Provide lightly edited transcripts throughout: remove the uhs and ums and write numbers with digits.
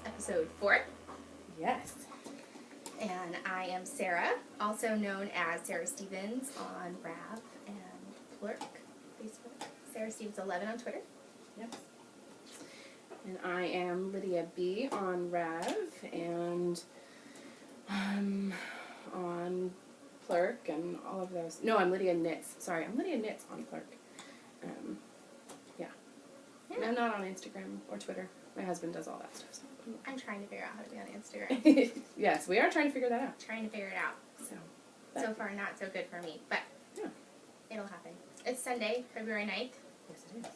Episode 4. Yes. And I am Sarah, also known as Sarah Stevens on Rav and Plurk, Facebook. Sarah Stevens 11 on Twitter. Yes. And I am Lydia B on Rav and on Plurk and all of those. No, I'm Lydia Knits. Sorry, I'm Lydia Knits on Plurk. Yeah. And I'm not on Instagram or Twitter. My husband does all that stuff. So. I'm trying to figure out how to be on Instagram. Yes, we are trying to figure that out. Trying to figure it out. So far, not so good for me, but yeah, it'll happen. It's Sunday, February 9th. Yes, it is.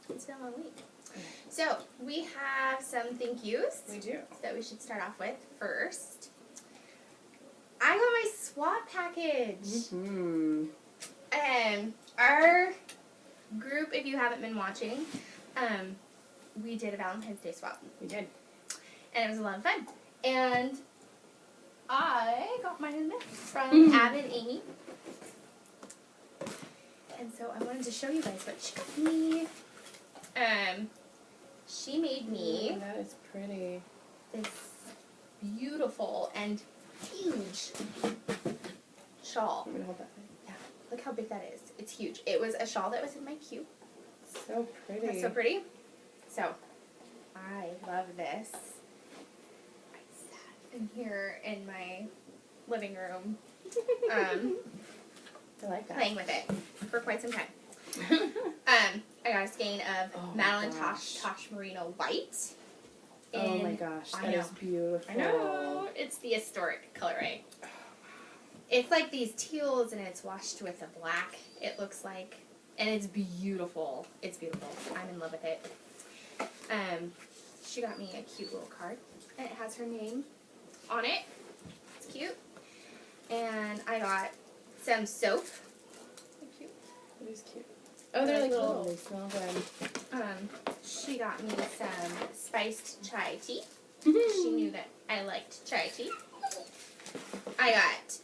It's been a long week. Okay. So, we have some thank yous. We do. That we should start off with first. I got my swap package. Mm-hmm. Our group, if you haven't been watching, we did a Valentine's Day swap. We did. And it was a lot of fun. And I got mine in the mail from Ab and Amy. And so I wanted to show you guys what she got me. She made me that is pretty. This beautiful and huge shawl. I'm gonna hold that thing. Yeah, look how big that is. It's huge. It was a shawl that was in my queue. So pretty. That's so pretty. So, I love this. I sat in here in my living room, I like that. playing with it for quite some time. I got a skein of Madeline Tosh Merino White. Oh my gosh, that is beautiful. I know. It's the historic colorway. It's like these teals and it's washed with a black, it looks like. And it's beautiful. It's beautiful. I'm in love with it. She got me a cute little card. And it has her name on it. It's cute. And I got some soap. Cute. It is cute. Oh, they're like little. They smell good. She got me some spiced chai tea. She knew that I liked chai tea. I got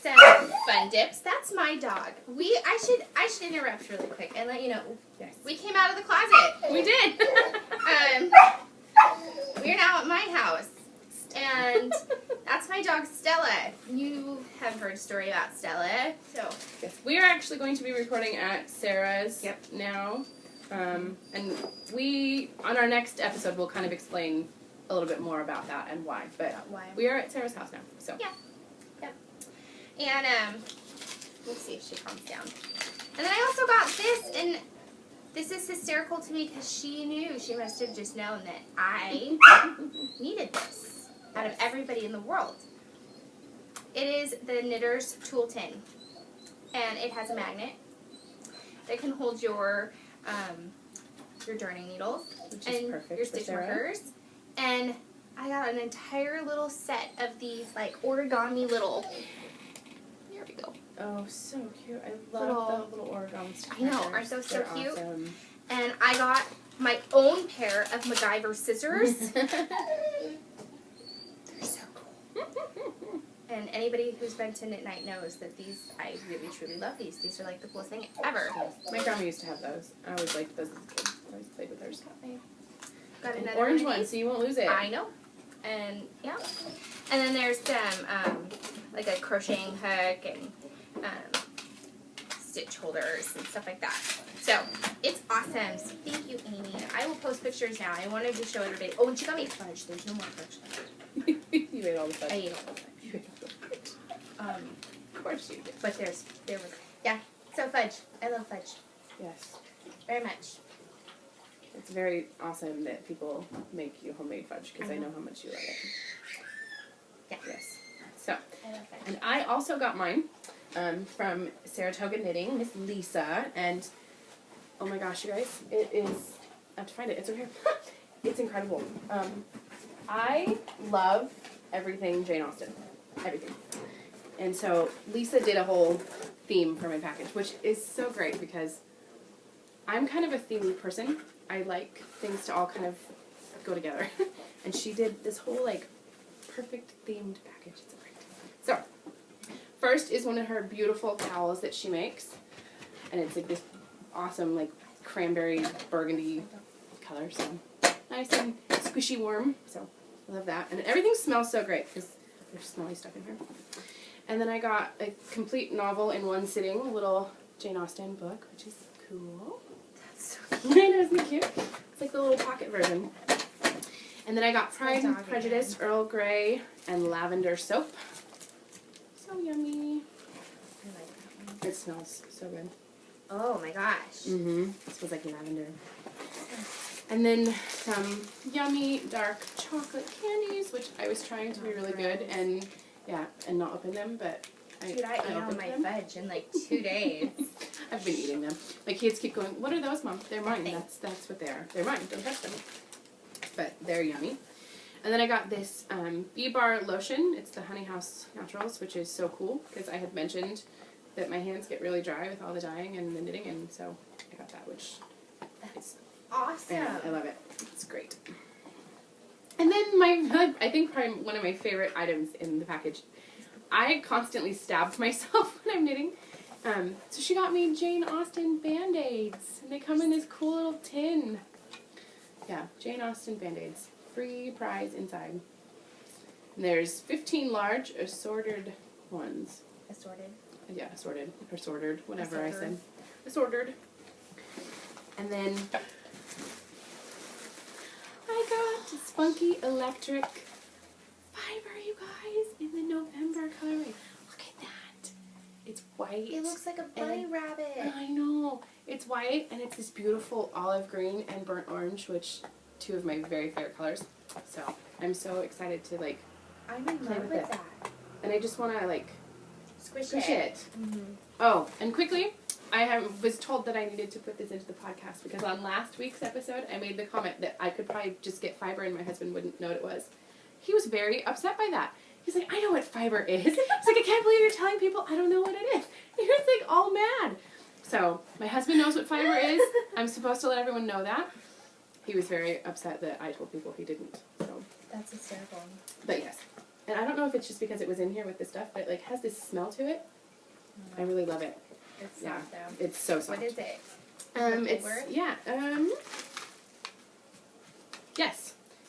some fun dips. That's my dog. I should interrupt really quick and let you know. Yes. We came out of the closet. We did. We're now at my house. And that's my dog Stella. You have heard a story about Stella. So yes, we are actually going to be recording at Sarah's now. And we, on our next episode, we'll kind of explain a little bit more about that and why. But we are at Sarah's house now. So yeah. And we'll see if she calms down. And then I also got this, and this is hysterical to me because she knew. She must have just known that I needed this out of everybody in the world. It is the Knitter's Tool Tin, and it has a magnet that can hold your darning needles which is perfect your stitch markers. And I got an entire little set of these like origami little. Here we go. Oh, so cute. I love the little origami stickers. I know, aren't those so cute? Awesome. And I got my own pair of MacGyver scissors. They're so cool. And anybody who's been to Knit Night knows that these, I really truly love these. These are like the coolest thing ever. My grandma used to have those. I always liked those as a kid. I always played with hers. Got An another orange one, one, so you won't lose it. I know. And, yeah. And then there's some, like a crocheting hook and stitch holders and stuff like that. So, it's awesome. So, thank you, Amy. I will post pictures now. I wanted to show everybody. Oh, and she got me fudge. There's no more fudge left. You ate all the fudge. I ate all the fudge. You ate all the fudge. Of course you did. But there was, yeah. So, fudge. I love fudge. Yes. Very much. It's very awesome that people make you homemade fudge because I know how much you love it. Yeah. Yes. So, I love fudge. and I also got mine from Saratoga Knitting, Miss Lisa, and oh my gosh, you guys, it is, I have to find it, it's right here. It's incredible. I love everything Jane Austen, everything. And so Lisa did a whole theme for my package, which is so great because I'm kind of a themed person. I like things to all kind of go together. And she did this whole, like, perfect themed package. It's great. So, first is one of her beautiful towels that she makes. And it's like this awesome, like, cranberry burgundy color. So, nice and squishy warm. So, I love that. And everything smells so great because there's smelly stuff in here. And then I got a complete novel in one sitting, a little Jane Austen book, which is cool. That's so cute. I know, isn't it cute? It's like the little pocket version. And then I got Pride and Prejudice, Earl Grey, and lavender soap. So yummy. I like that one. It smells so good. Oh my gosh. Mm-hmm. It smells like lavender. And then some yummy dark chocolate candies, which I was trying to be really good and and not open them, but Dude, I ate all my fudge in like 2 days. I've been eating them. My kids keep going, "What are those, Mom?" They're mine. That's what they are. They're mine. Don't touch them. But they're yummy. And then I got this Bee Bar lotion. It's the Honey House Naturals, which is so cool because I had mentioned that my hands get really dry with all the dyeing and the knitting, and so I got that, which is awesome. Yeah, I love it. It's great. And then I think probably one of my favorite items in the package, I constantly stabbed myself when I'm knitting. So she got me Jane Austen Band-Aids. And they come in this cool little tin. Yeah, Jane Austen Band-Aids. Free prize inside. And there's 15 large assorted ones. Assorted? Yeah, assorted. Or sorted, whatever I said. Assorted. And then I got Spunky Electric Fiber, you guys, in the November colorway. Look at that. It's white. It looks like a bunny rabbit. I know. It's white, and it's this beautiful olive green and burnt orange, which two of my very favorite colors. So I'm so excited to, like, I'm in love with that. And I just want to, like, squish it. Mm-hmm. Oh, and quickly, was told that I needed to put this into the podcast because on last week's episode, I made the comment that I could probably just get fiber and my husband wouldn't know what it was. He was very upset by that. He's like, "I know what fiber is." He's like, "I can't believe you're telling people I don't know what it is." He was like all mad. So my husband knows what fiber is. I'm supposed to let everyone know that. He was very upset that I told people he didn't. So that's hysterical. But yes. And I don't know if it's just because it was in here with the stuff, but it, like, has this smell to it. I really love it. It's soft, though. It's so soft. What is it?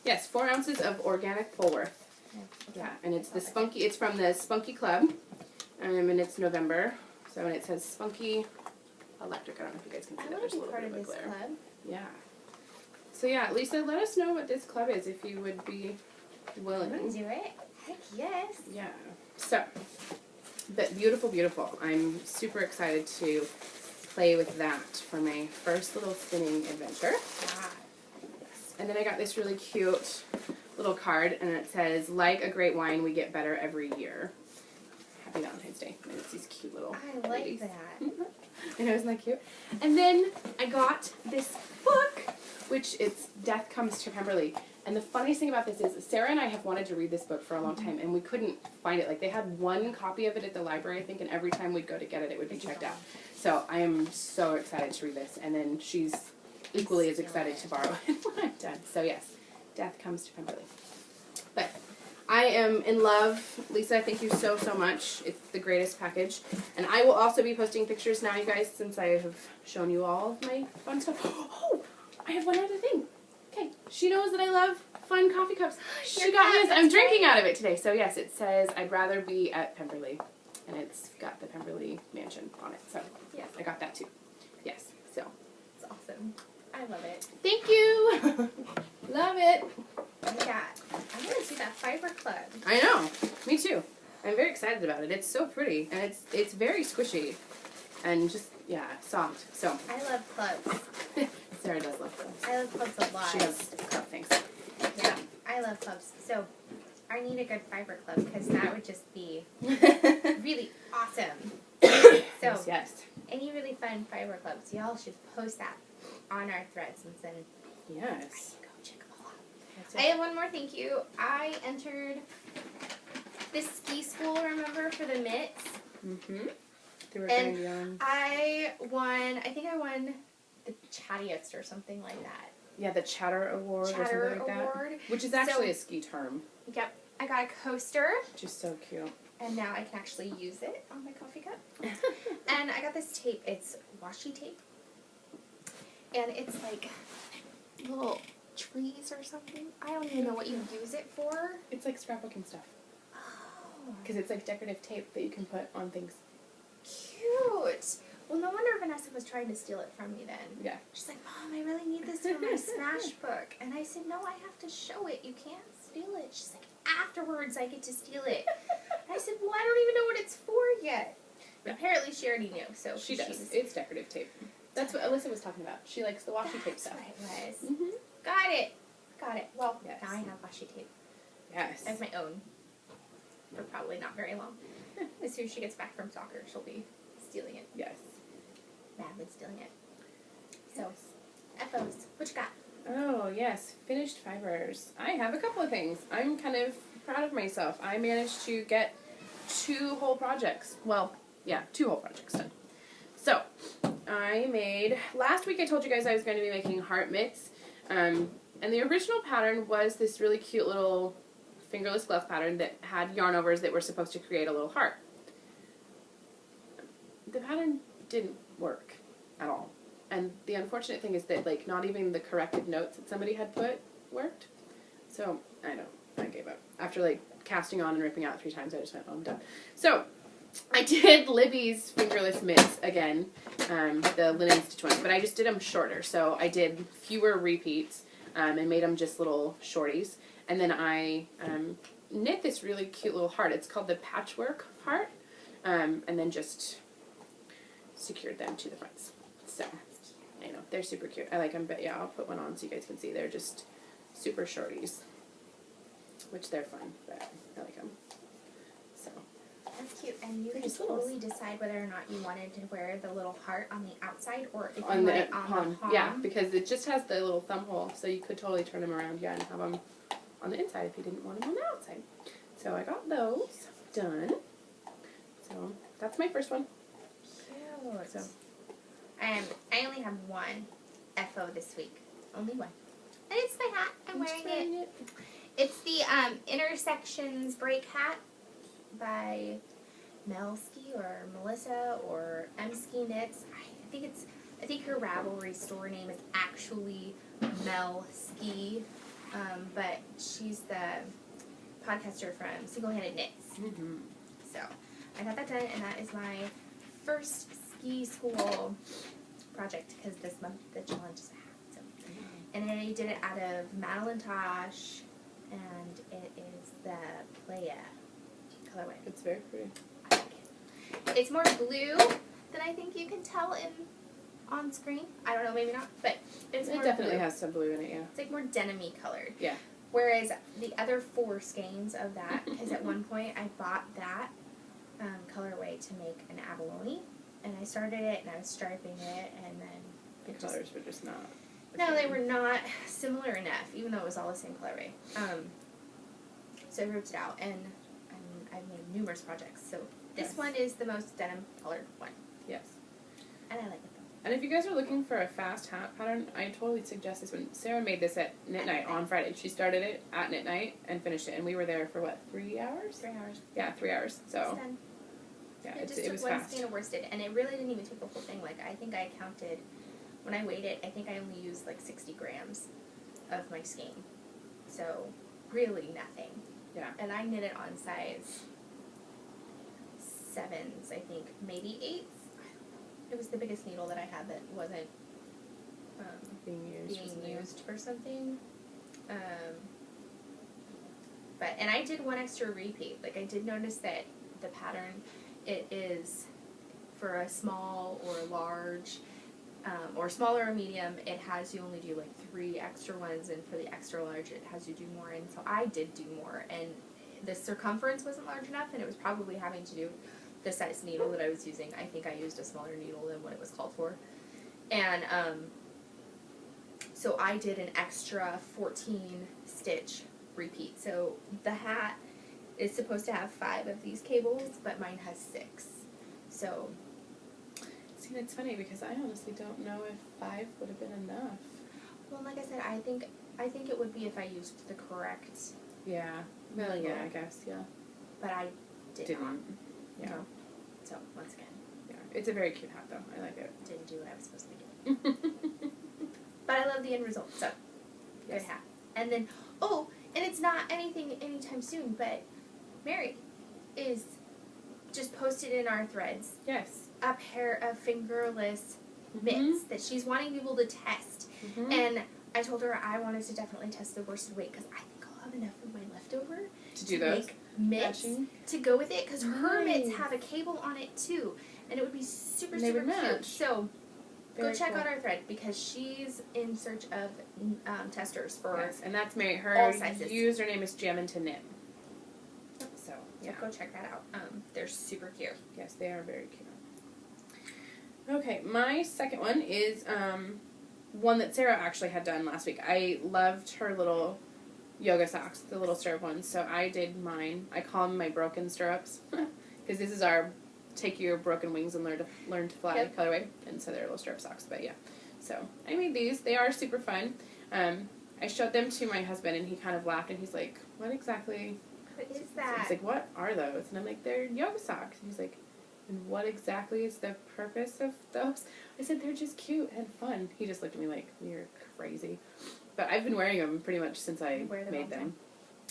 Yes, 4 ounces of organic Polworth. Yeah, and it's the Spunky. It's from the Spunky Club, and it's November. So, and it says Spunky Electric. I don't know if you guys can see that. There's a little bit of a glare. Club. Yeah. So yeah, Lisa, let us know what this club is if you would be willing. I would do it. Heck yes. Yeah. So, but beautiful, beautiful. I'm super excited to play with that for my first little spinning adventure. Wow. Yes. And then I got this really cute little card, and it says, "Like a great wine, we get better every year." Happy Valentine's Day. And it's these cute little I like ladies. that. I know, isn't that cute? And then I got this book, which it's Death Comes to Pemberley. And the funniest thing about this is Sarah and I have wanted to read this book for a long time, and we couldn't find it. Like, they had one copy of it at the library, I think, and every time we'd go to get it, it would be checked out. So I am so excited to read this, and then she's equally as excited to borrow it when I'm done. So yes, Death Comes to Pemberley. But I am in love. Lisa, thank you so, so much. It's the greatest package. And I will also be posting pictures now, you guys, since I have shown you all my fun stuff. Oh, I have one other thing. Okay. she knows that I love fun coffee cups. She got me this. I'm drinking out of it today. So yes, it says I'd rather be at Pemberley, and it's got the Pemberley mansion on it. So yes, I got that too. Yes, so it's awesome. I love it. Thank you. Love it. Yeah, I want to do that fiber club. I know. Me too. I'm very excited about it. It's so pretty, and it's very squishy, and just soft. So I love clubs. Sarah does love clubs. I love clubs a lot. She loves club things. Yeah, I love clubs. So I need a good fiber club because that would just be really awesome. So yes. Any really fun fiber clubs, y'all should post that on our threads and send. Yes. I can go check them all out. I have one more thank you. I entered this ski school, remember, for the mitts. Mm-hmm. And I think I won the chattiest or something like that. Yeah, the Chatter Award or something like that. Which is actually a ski term. Yep. I got a coaster. Which is so cute. And now I can actually use it on my coffee cup. And I got this tape. It's washi tape. And it's like little trees or something. I don't even know what you use it for. It's like scrapbooking stuff. Oh. Because it's like decorative tape that you can put on things. Cute. Well, no wonder Vanessa was trying to steal it from me then. Yeah. She's like, Mom, I really need this for my Smash book. And I said, no, I have to show it. You can't steal it. She's like, afterwards I get to steal it. And I said, well, I don't even know what it's for yet. Yeah. Apparently she already knew. So she does. It's decorative tape. That's what Alyssa was talking about. She likes the washi tape stuff. That's what it was. Mm-hmm. Got it. Well, yes. Now I have washi tape. Yes. As my own. For probably not very long. As soon as she gets back from soccer, she'll be stealing it. Yes. Madly stealing it. So, FOs. What you got? Oh, yes. Finished fibers. I have a couple of things. I'm kind of proud of myself. I managed to get 2 whole projects. Well, yeah, 2 whole projects done. So, I made... Last week I told you guys I was going to be making heart mitts. And the original pattern was this really cute little fingerless glove pattern that had yarn overs that were supposed to create a little heart. The pattern didn't work at all. And the unfortunate thing is that, like, not even the corrected notes that somebody had put worked. So, I gave up. After, like, casting on and ripping out 3 times, I just went, oh, I'm done. So, I did Libby's fingerless mitts again, the linen stitch ones, but I just did them shorter. So, I did fewer repeats and made them just little shorties. And then I knit this really cute little heart. It's called the Patchwork Heart. And then just secured them to the fronts. So, I know, they're super cute. I like them, but yeah, I'll put one on so you guys can see. They're just super shorties, which they're fun, but I like them. So. That's cute, and you can totally decide whether or not you wanted to wear the little heart on the outside or if you want it on the palm. Yeah, because it just has the little thumb hole, so you could totally turn them around, and have them on the inside if you didn't want them on the outside. So I got those done. So that's my first one. Cute. So. I only have one FO this week. Only one. And it's my hat. I'm wearing it. It's the Intersections Break hat by Mel Ski or Melissa or M Ski Knits. I think her Ravelry store name is actually Mel Ski, but she's the podcaster from Single Handed Knits. Mm-hmm. So I got that done, and that is my first ski school project because this month the challenge is a hat. So. And I did it out of Madeline Tosh, and it is the Playa colorway. It's very pretty. I like it. It's more blue than I think you can tell on screen. I don't know, maybe not, but it's more definitely blue. has some blue in it, yeah. It's like more denim-y colored. Yeah. Whereas the other 4 skeins of that, because at one point I bought that colorway to make an abalone, and I started it and I was striping it, and then the colors were just not. No, they were not similar enough, even though it was all the same colorway. So I ripped it out, and I've made numerous projects. So this one is the most denim colored one. Yes. And I like it though. And if you guys are looking for a fast hat pattern, I totally suggest this one. Sarah made this at Knit Night on Friday. She started it at Knit Night and finished it, and we were there for 3 hours? 3 hours. Yeah, 3 hours. So it's done. Yeah, it just it took was one fast. skein of worsted, and it really didn't even take the whole thing. Like I think I counted when I weighed it. I think I only used like 60 grams of my skein. So, really nothing. Yeah. And I knit it on size 7s, I think, maybe 8s. It was the biggest needle that I had that wasn't being used for something. And I did one extra repeat. Like, I did notice that the pattern, it is for a small or large, or small or medium, it has you only do like 3 extra ones, and for the extra large, it has you do more. And so I did do more, and the circumference wasn't large enough, and it was probably having to do the size needle that I was using. I think I used a smaller needle than what it was called for. And so I did an extra 14 stitch repeat. So the hat is supposed to have 5 of these cables, but mine has 6. So, see, that's funny because I honestly don't know if 5 would have been enough. Well, like I said, I think it would be if I used the correct. Yeah. Well, yeah, I guess, yeah. But I didn't. Yeah. No. So once again. Yeah, it's a very cute hat though. I like it. Didn't do what I was supposed to do. But I love the end result. So good hat. And then and it's not anything anytime soon, but Mary is just posted in our threads. Yes. A pair of fingerless mitts that she's wanting people to test. And I told her I wanted to definitely test the worsted weight because I think I'll have enough of my leftover to do those make mitts to go with it, because her mitts have a cable on it too, and it would be super cute. So go check out our thread because she's in search of testers for and that's Mary. Her all sizes. Username is Jammin' to Knit. So yeah, go check that out. They're super cute. Yes, they are very cute. Okay, my second one is one that Sarah actually had done last week. I loved her little yoga socks, the little stirrup ones, so I did mine. I call them my broken stirrups because this is our take your broken wings and learn to fly colorway, and so they're little stirrup socks. But yeah, so I made these. They are super fun. I showed them to my husband, and he kind of laughed, and he's like, "What exactly? What is that?" He's like, "What are those?" And I'm like, "They're yoga socks." And he's like, "And what exactly is the purpose of those?" I said, "They're just cute and fun." He just looked at me like, "You're crazy." But I've been wearing them pretty much since I made them.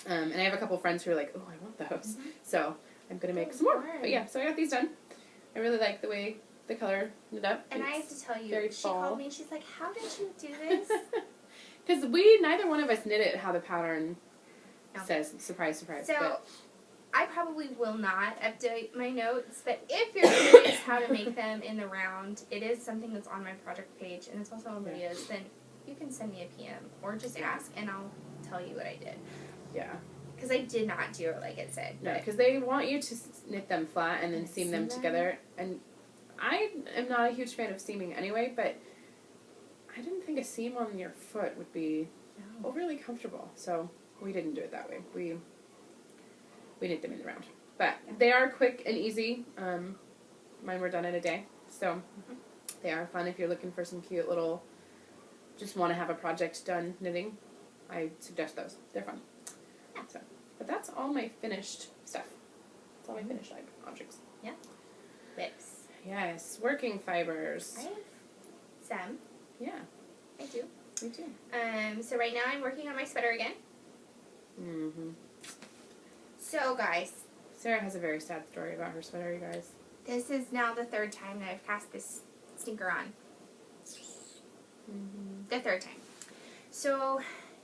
And I have a couple friends who are like, "Oh, I want those." So I'm going to make some more. But yeah, so I got these done. I really like the way the color ended up. And I have to tell you, she called me and she's like, "How did you do this?" Because neither one of us knit it how the pattern says. Surprise, surprise. So I probably will not update my notes, but if you're curious how to make them in the round, it is something that's on my project page, and it's also on Lydia's, then you can send me a PM or just ask, and I'll tell you what I did. Yeah. Because I did not do it like it said. No, because they want you to knit them flat and then seam them together. And I am not a huge fan of seaming anyway, but I didn't think a seam on your foot would be overly comfortable. So we didn't do it that way. We knit them in the round. But they are quick and easy. Mine were done in a day. So they are fun if you're looking for some cute little, just want to have a project done knitting. I suggest those. They're fun. So, but that's all my finished stuff. That's all my finished objects. Yeah. Whips. Yes. Working fibers. I have some. Yeah. I do. Me too. So right now I'm working on my sweater again. Mm-hmm. So guys. Sarah has a very sad story about her sweater, you guys. This is now the 3rd time that I've cast this stinker on. Mm-hmm. The 3rd time. So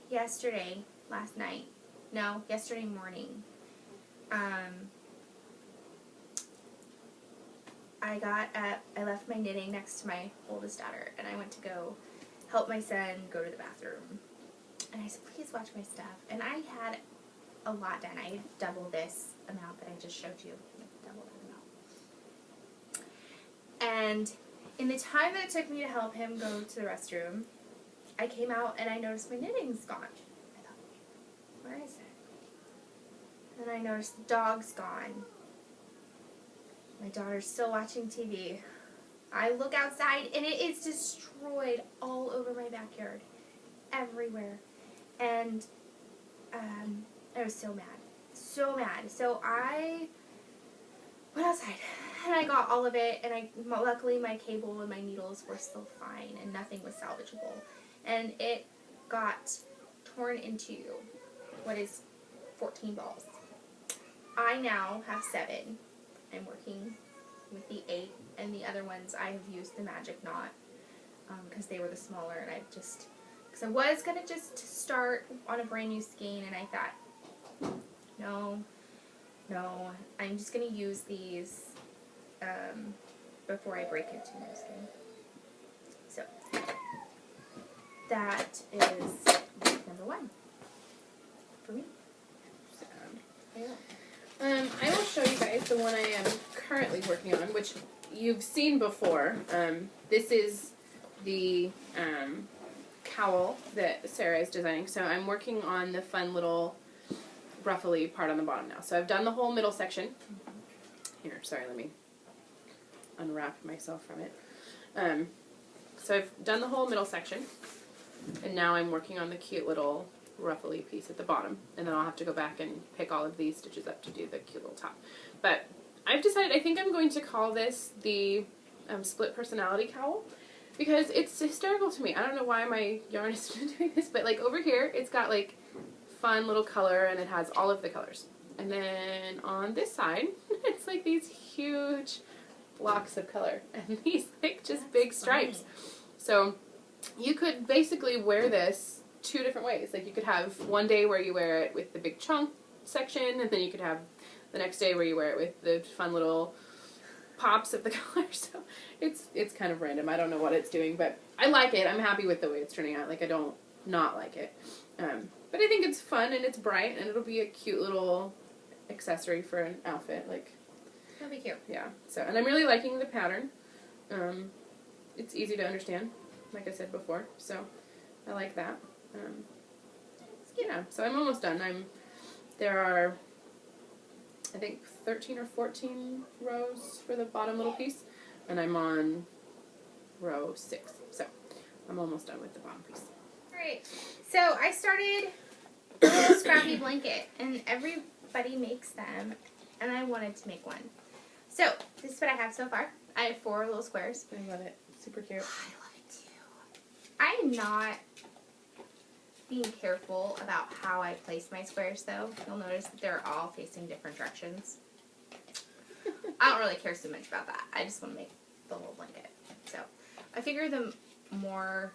yesterday morning, I got up, I left my knitting next to my oldest daughter, and I went to go help my son go to the bathroom. And I said, "Please watch my stuff." And I had a lot done. I had double this amount that I just showed you. Double that amount. And in the time that it took me to help him go to the restroom, I came out and I noticed my knitting's gone. I thought, where is it? And I noticed the dog's gone. My daughter's still watching TV. I look outside and it is destroyed all over my backyard. Everywhere. And I was so mad. So mad. So I went outside and I got all of it, and luckily my cable and my needles were still fine and nothing was salvageable. And it got torn into what is 14 balls. I now have 7. I'm working with the 8, and the other ones I have used the magic knot because they were the smaller, and I just, because I was going to just start on a brand new skein, and I thought, no, I'm just going to use these before I break into new skein. So, that is number 1 for me. I will show you guys the one I am currently working on, which you've seen before. This is the cowl that Sarah is designing. So I'm working on the fun little ruffly part on the bottom now. So I've done the whole middle section. Here, sorry, let me unwrap myself from it. So I've done the whole middle section, and now I'm working on the cute little ruffly piece at the bottom, and then I'll have to go back and pick all of these stitches up to do the cute little top. But I've decided I think I'm going to call this the split personality cowl, because it's hysterical to me. I don't know why my yarn is doing this, but like over here it's got like fun little color, and it has all of the colors, and then on this side it's like these huge blocks of color and these like just big stripes. Funny. So you could basically wear this 2 different ways. Like you could have one day where you wear it with the big chunk section, and then you could have the next day where you wear it with the fun little pops of the color. So it's kind of random. I don't know what it's doing, but I like it. I'm happy with the way it's turning out. Like I don't not like it. But I think it's fun and it's bright, and it'll be a cute little accessory for an outfit. Like that'll be cute. Yeah. So, and I'm really liking the pattern. It's easy to understand, like I said before. So I like that. Yeah, so I'm almost done. There are, I think, 13 or 14 rows for the bottom little piece, and I'm on row 6. So I'm almost done with the bottom piece. Alright, so I started a little scrappy blanket, and everybody makes them, and I wanted to make one. So this is what I have so far. I have 4 little squares. I love it. Super cute. I love it too. I am not being careful about how I place my squares, though. You'll notice that they're all facing different directions. I don't really care so much about that. I just want to make the whole blanket. So I figure the more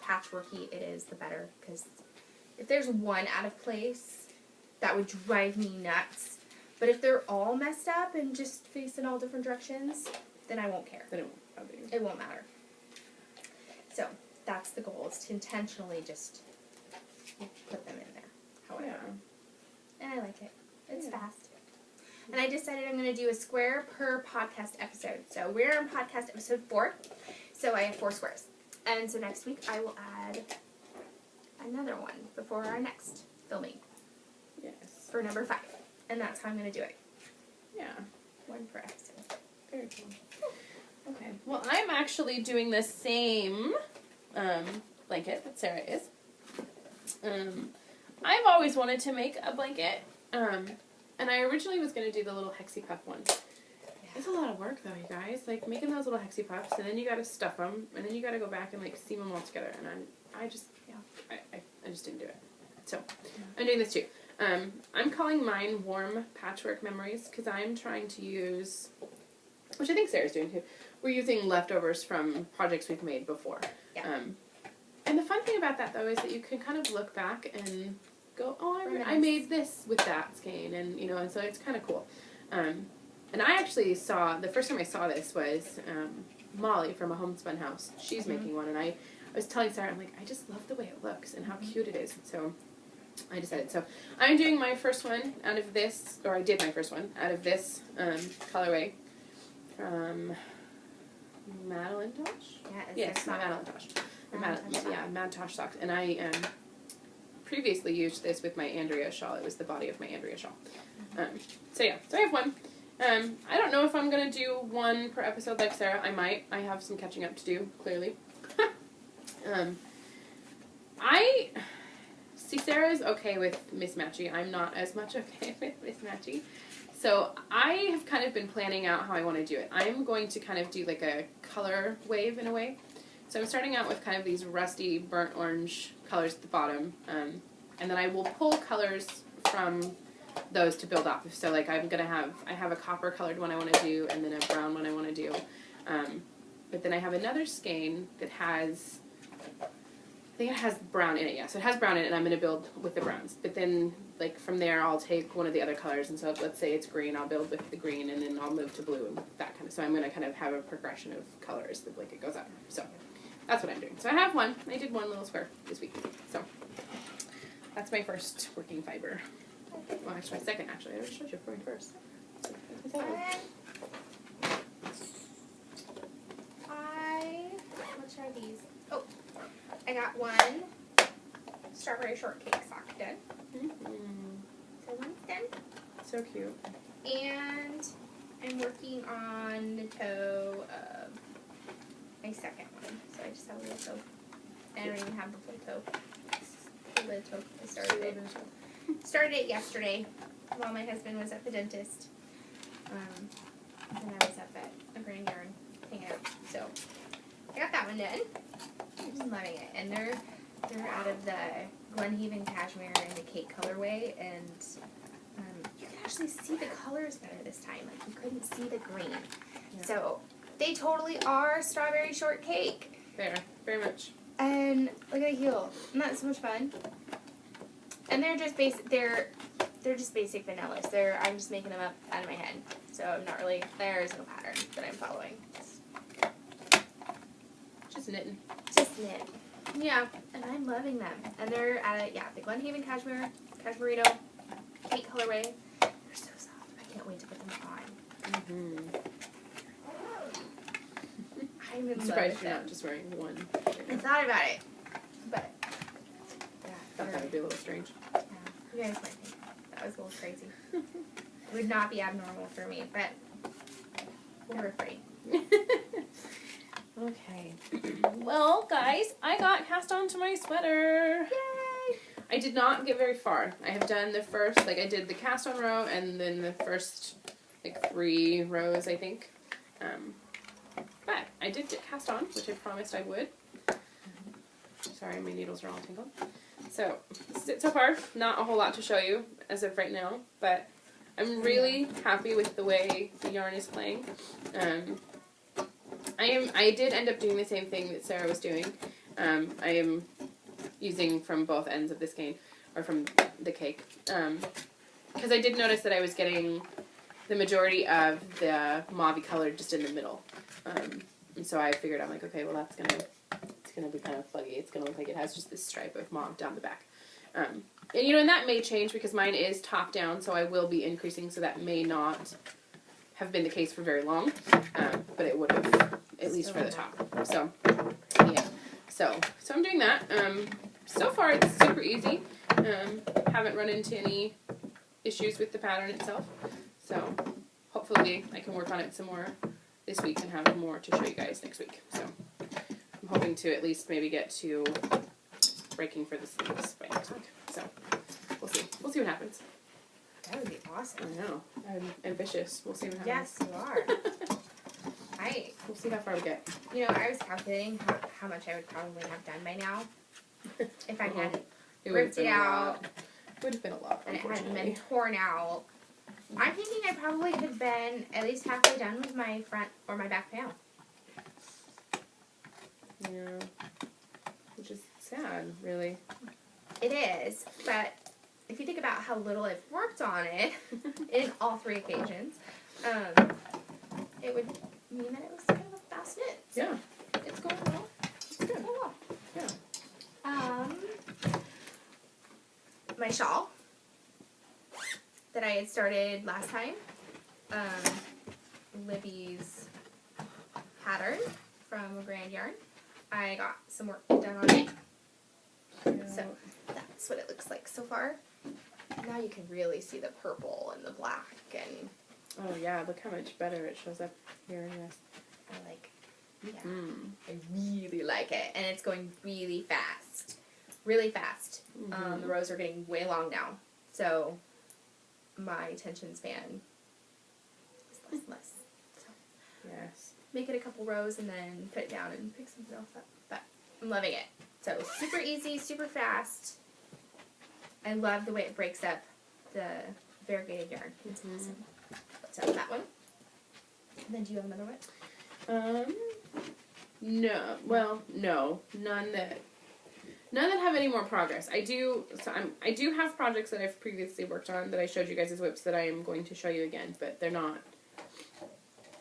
patchworky it is, the better, because if there's one out of place, that would drive me nuts. But if they're all messed up and just face in all different directions, then I won't care. Then it won't bother you. It won't matter. So that's the goal, is to intentionally just put them in there, however. Yeah. And I like it. It's fast. And I decided I'm going to do a square per podcast episode. So we're on podcast episode 4. So I have 4 squares. And so next week I will add another one before our next filming. Yes. For number 5. And that's how I'm going to do it. Yeah. 1 per episode. Very cool. Okay. Well, I'm actually doing the same blanket that Sarah is. I've always wanted to make a blanket, and I originally was going to do the little Hexie Puff one. It's a lot of work, though, you guys. Like, making those little Hexie Puffs, and then you got to stuff them, and then you got to go back and, like, seam them all together, and I just didn't do it. So, I'm doing this, too. I'm calling mine Warm Patchwork Memories, because I'm trying to use, which I think Sarah's doing, too. We're using leftovers from projects we've made before. Yeah. And the fun thing about that, though, is that you can kind of look back and go, oh, I made this with that skein, and, you know, and so it's kind of cool. And I actually saw, the first time I saw this was Molly from A Homespun House. She's making one, and I was telling Sarah, I'm like, I just love the way it looks and how cute it is. So I decided. So I'm doing my first one out of this, or I did my first one out of this colorway from Madeline Tosh? Yeah, it's not Madeline Tosh. Mad Tosh socks. And I previously used this with my Andrea shawl. It was the body of my Andrea shawl. So I have one. I don't know if I'm going to do 1 per episode like Sarah. I might. I have some catching up to do, clearly. I see Sarah's okay with mismatchy. I'm not as much okay with mismatchy. So I have kind of been planning out how I want to do it. I'm going to kind of do like a color wave in a way. So I'm starting out with kind of these rusty burnt orange colors at the bottom, and then I will pull colors from those to build up. So like I have a copper colored one I want to do, and then a brown one I want to do. But then I have another skein that has, I think it has brown in it, yeah. So it has brown in it, and I'm going to build with the browns. But then, like, from there, I'll take one of the other colors, and so let's say it's green, I'll build with the green, and then I'll move to blue, and that kind of, so I'm going to kind of have a progression of colors that, like, it goes up. So that's what I'm doing. So I have one. I did one little square this week. So that's my first working fiber. Well, actually, my second, actually. I already showed you mine first. What are these? Oh, I got one strawberry shortcake sock done. So one's done. So cute. And I'm working on the toe of my second one. So I just have a little toe. I don't even have the full toe. The little toe. I started it yesterday while my husband was at the dentist. And I was up at a Grand Yarn hanging out. So I got that one done. I'm just loving it. And they're out of the Glenhaven cashmere in the cake colorway, and you can actually see the colors better this time. Like, you couldn't see the green. Yeah. So they totally are strawberry shortcake. They are, very much. And look at the heel. Isn't that so much fun? And they're just basic. They're just basic vanillas. I'm just making them up out of my head. So I'm not really. There's no pattern that I'm following. Just knitting. Just knit. Yeah, and I'm loving them. And they're at the Glenhaven Cashmerino cake colorway. They're so soft. I can't wait to put them on. I'm surprised you're not just wearing one. I thought about it, but yeah, thought that would be a little strange. Yeah, you guys might think that was a little crazy. It would not be abnormal for me, but we're afraid. Okay. Well, guys, I got cast onto my sweater. Yay! I did not get very far. I have done the first, I did the cast on row and then the first, 3 rows, I think. But I did get cast on, which I promised I would. Sorry, my needles are all tangled. So far, not a whole lot to show you as of right now, but I'm really happy with the way the yarn is playing. I did end up doing the same thing that Sarah was doing. I am using from both ends of the skein, or from the cake, because I did notice that I was getting the majority of the mauve color just in the middle, and so I figured, I'm like, okay, well it's gonna be kind of fuggy. It's gonna look like it has just this stripe of mauve down the back, and and that may change because mine is top down, so I will be increasing, so that may not have been the case for very long, but it would have, at least for the top. So, yeah. So I'm doing that. So far, it's super easy. Haven't run into any issues with the pattern itself. So, hopefully, I can work on it some more this week and have more to show you guys next week. So, I'm hoping to at least maybe get to breaking for the sleeves by next week. So, we'll see. We'll see what happens. That would be awesome. I know. I'm ambitious. We'll see what happens. Yes, you are. We'll see how far we get. I was calculating how much I would probably have done by now if I hadn't ripped it out. It would have been a lot, and it hadn't been torn out. I'm thinking I probably could have been at least halfway done with my front or my back panel. Yeah. Which is sad, really. It is, but if you think about how little I've worked on it in all 3 occasions, it would mean that it was kind of a fast knit. So yeah. It's going well. It's good. Well. Yeah. My shawl that I had started last time, Libby's pattern from Grand Yarn. I got some work done on it. Yeah. So that's what it looks like so far. Now you can really see the purple and the black and... Oh yeah, look how much better it shows up here in this. I like, I really like it. And it's going really fast. Really fast. The rows are getting way long now. So my attention span is less and less. So yes. make it a couple rows and then put it down and pick something else up. But I'm loving it. So super easy, super fast. I love the way it breaks up the variegated yarn. It's awesome. So that one. And then do you have another one? No. Well, no. None that have any more progress. I do have projects that I've previously worked on that I showed you guys as whips that I am going to show you again, but they're not.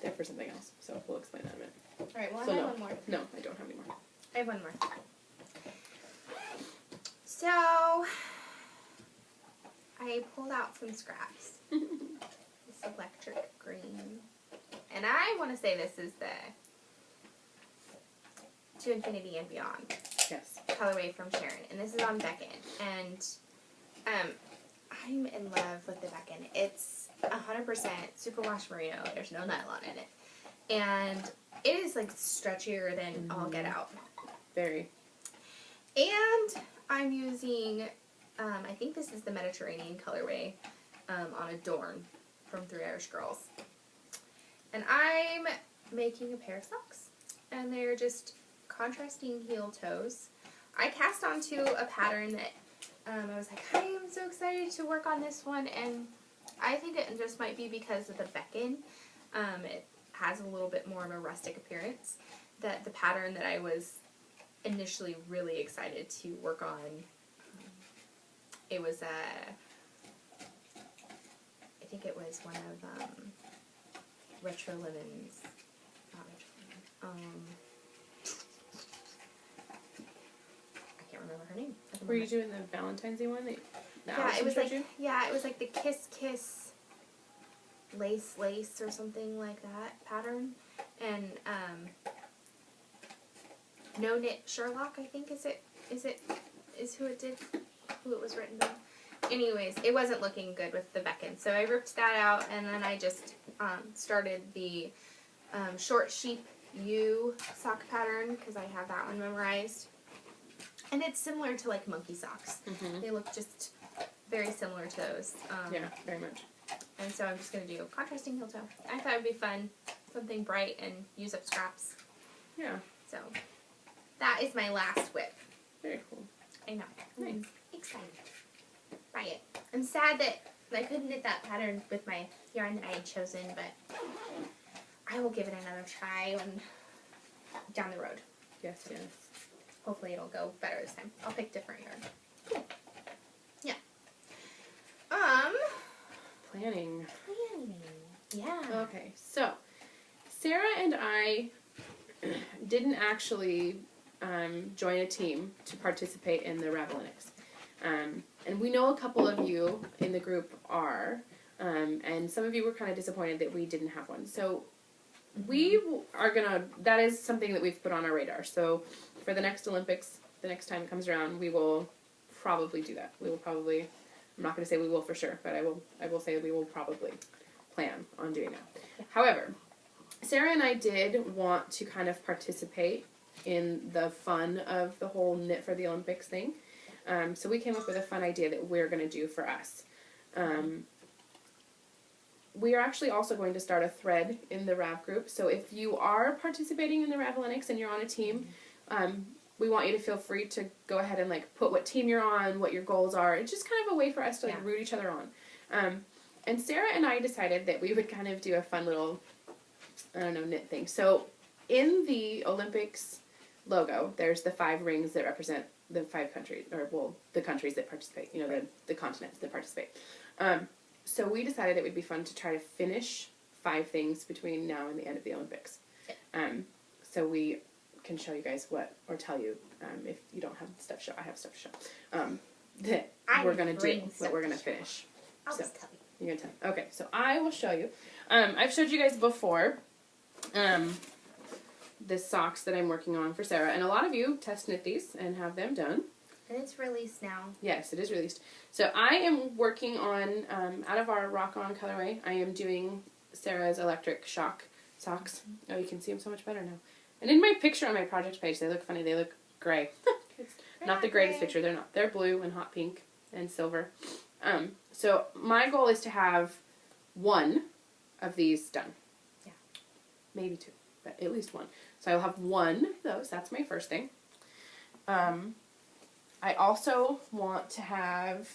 They're for something else. So we'll explain that in a minute. All right. Well, so I have one more. No, I don't have any more. I have one more. So I pulled out some scraps. This electric green. And I want to say this is the To Infinity and Beyond. Yes. Colorway from Sharon. And this is on Beckon. And I'm in love with the Beckon. It's 100% superwash merino. There's no nylon in it. And it is like stretchier than all get out. Very. And I'm using, I think this is the Mediterranean colorway on Adorn from Three Irish Girls. And I'm making a pair of socks. And they're just contrasting heel toes. I cast onto a pattern that I was like, I am so excited to work on this one. And I think it just might be because of the Beckon. It has a little bit more of a rustic appearance. That the pattern that I was initially really excited to work on, it was I think it was one of Retro Linen's, not Retro Linen, I can't remember her name. Were you doing the Valentine's Day one? Yeah, it was like it was like the Kiss Kiss lace or something like that pattern, and No Knit Sherlock, I think is who it was written by. Anyways, it wasn't looking good with the Beckon, so I ripped that out, and then I just started the Short Sheep U sock pattern because I have that one memorized, and it's similar to like monkey socks. They look just very similar to those. Yeah, very much. And so I'm just going to do contrasting heel toe. I thought it would be fun, something bright and use up scraps. Yeah. So that is my last whip. Very cool. I know. Nice. I'm excited by it. I'm sad that I couldn't knit that pattern with my yarn that I had chosen, but I will give it another try when down the road. Yes, yes. Hopefully it'll go better this time. I'll pick different yarn. Cool. Yeah. Planning. Yeah. Okay, so Sarah and I didn't actually join a team to participate in the Ravelinics. And we know a couple of you in the group are, and some of you were kind of disappointed that we didn't have one. So we are that is something that we've put on our radar. So for the next Olympics, the next time it comes around, we will probably do that. We will probably, I'm not going to say we will for sure, but I will say we will probably plan on doing that. However, Sarah and I did want to kind of participate in the fun of the whole Knit for the Olympics thing. So we came up with a fun idea that we're going to do for us. We are actually also going to start a thread in the Rav group. So if you are participating in the Ravelinics and you're on a team, we want you to feel free to go ahead and like put what team you're on, what your goals are. It's just kind of a way for us to like root each other on. And Sarah and I decided that we would kind of do a fun little, I don't know, knit thing. So in the Olympics logo, there's the 5 rings that represent the 5 countries, or well, the countries that participate, you know, the continents that participate. So we decided it would be fun to try to finish 5 things between now and the end of the Olympics. So we can show you guys or tell you, if you don't have stuff to show, I have stuff to show, that we're going to do, that we're going to finish. I'll just tell you. You're going to tell me. Okay, so I will show you. I've showed you guys before the socks that I'm working on for Sarah, and a lot of you test knit these and have them done. And it's released now. Yes, it is released. So I am working on, out of our Rock On colorway, I am doing Sarah's Electric Shock socks. Oh, you can see them so much better now. And in my picture on my project page, they look funny. They look gray. It's not the greatest picture. They're not. They're blue and hot pink and silver. So my goal is to have 1 of these done. Yeah. Maybe 2. but at least one. So I'll have one of those. That's my first thing. I also want to have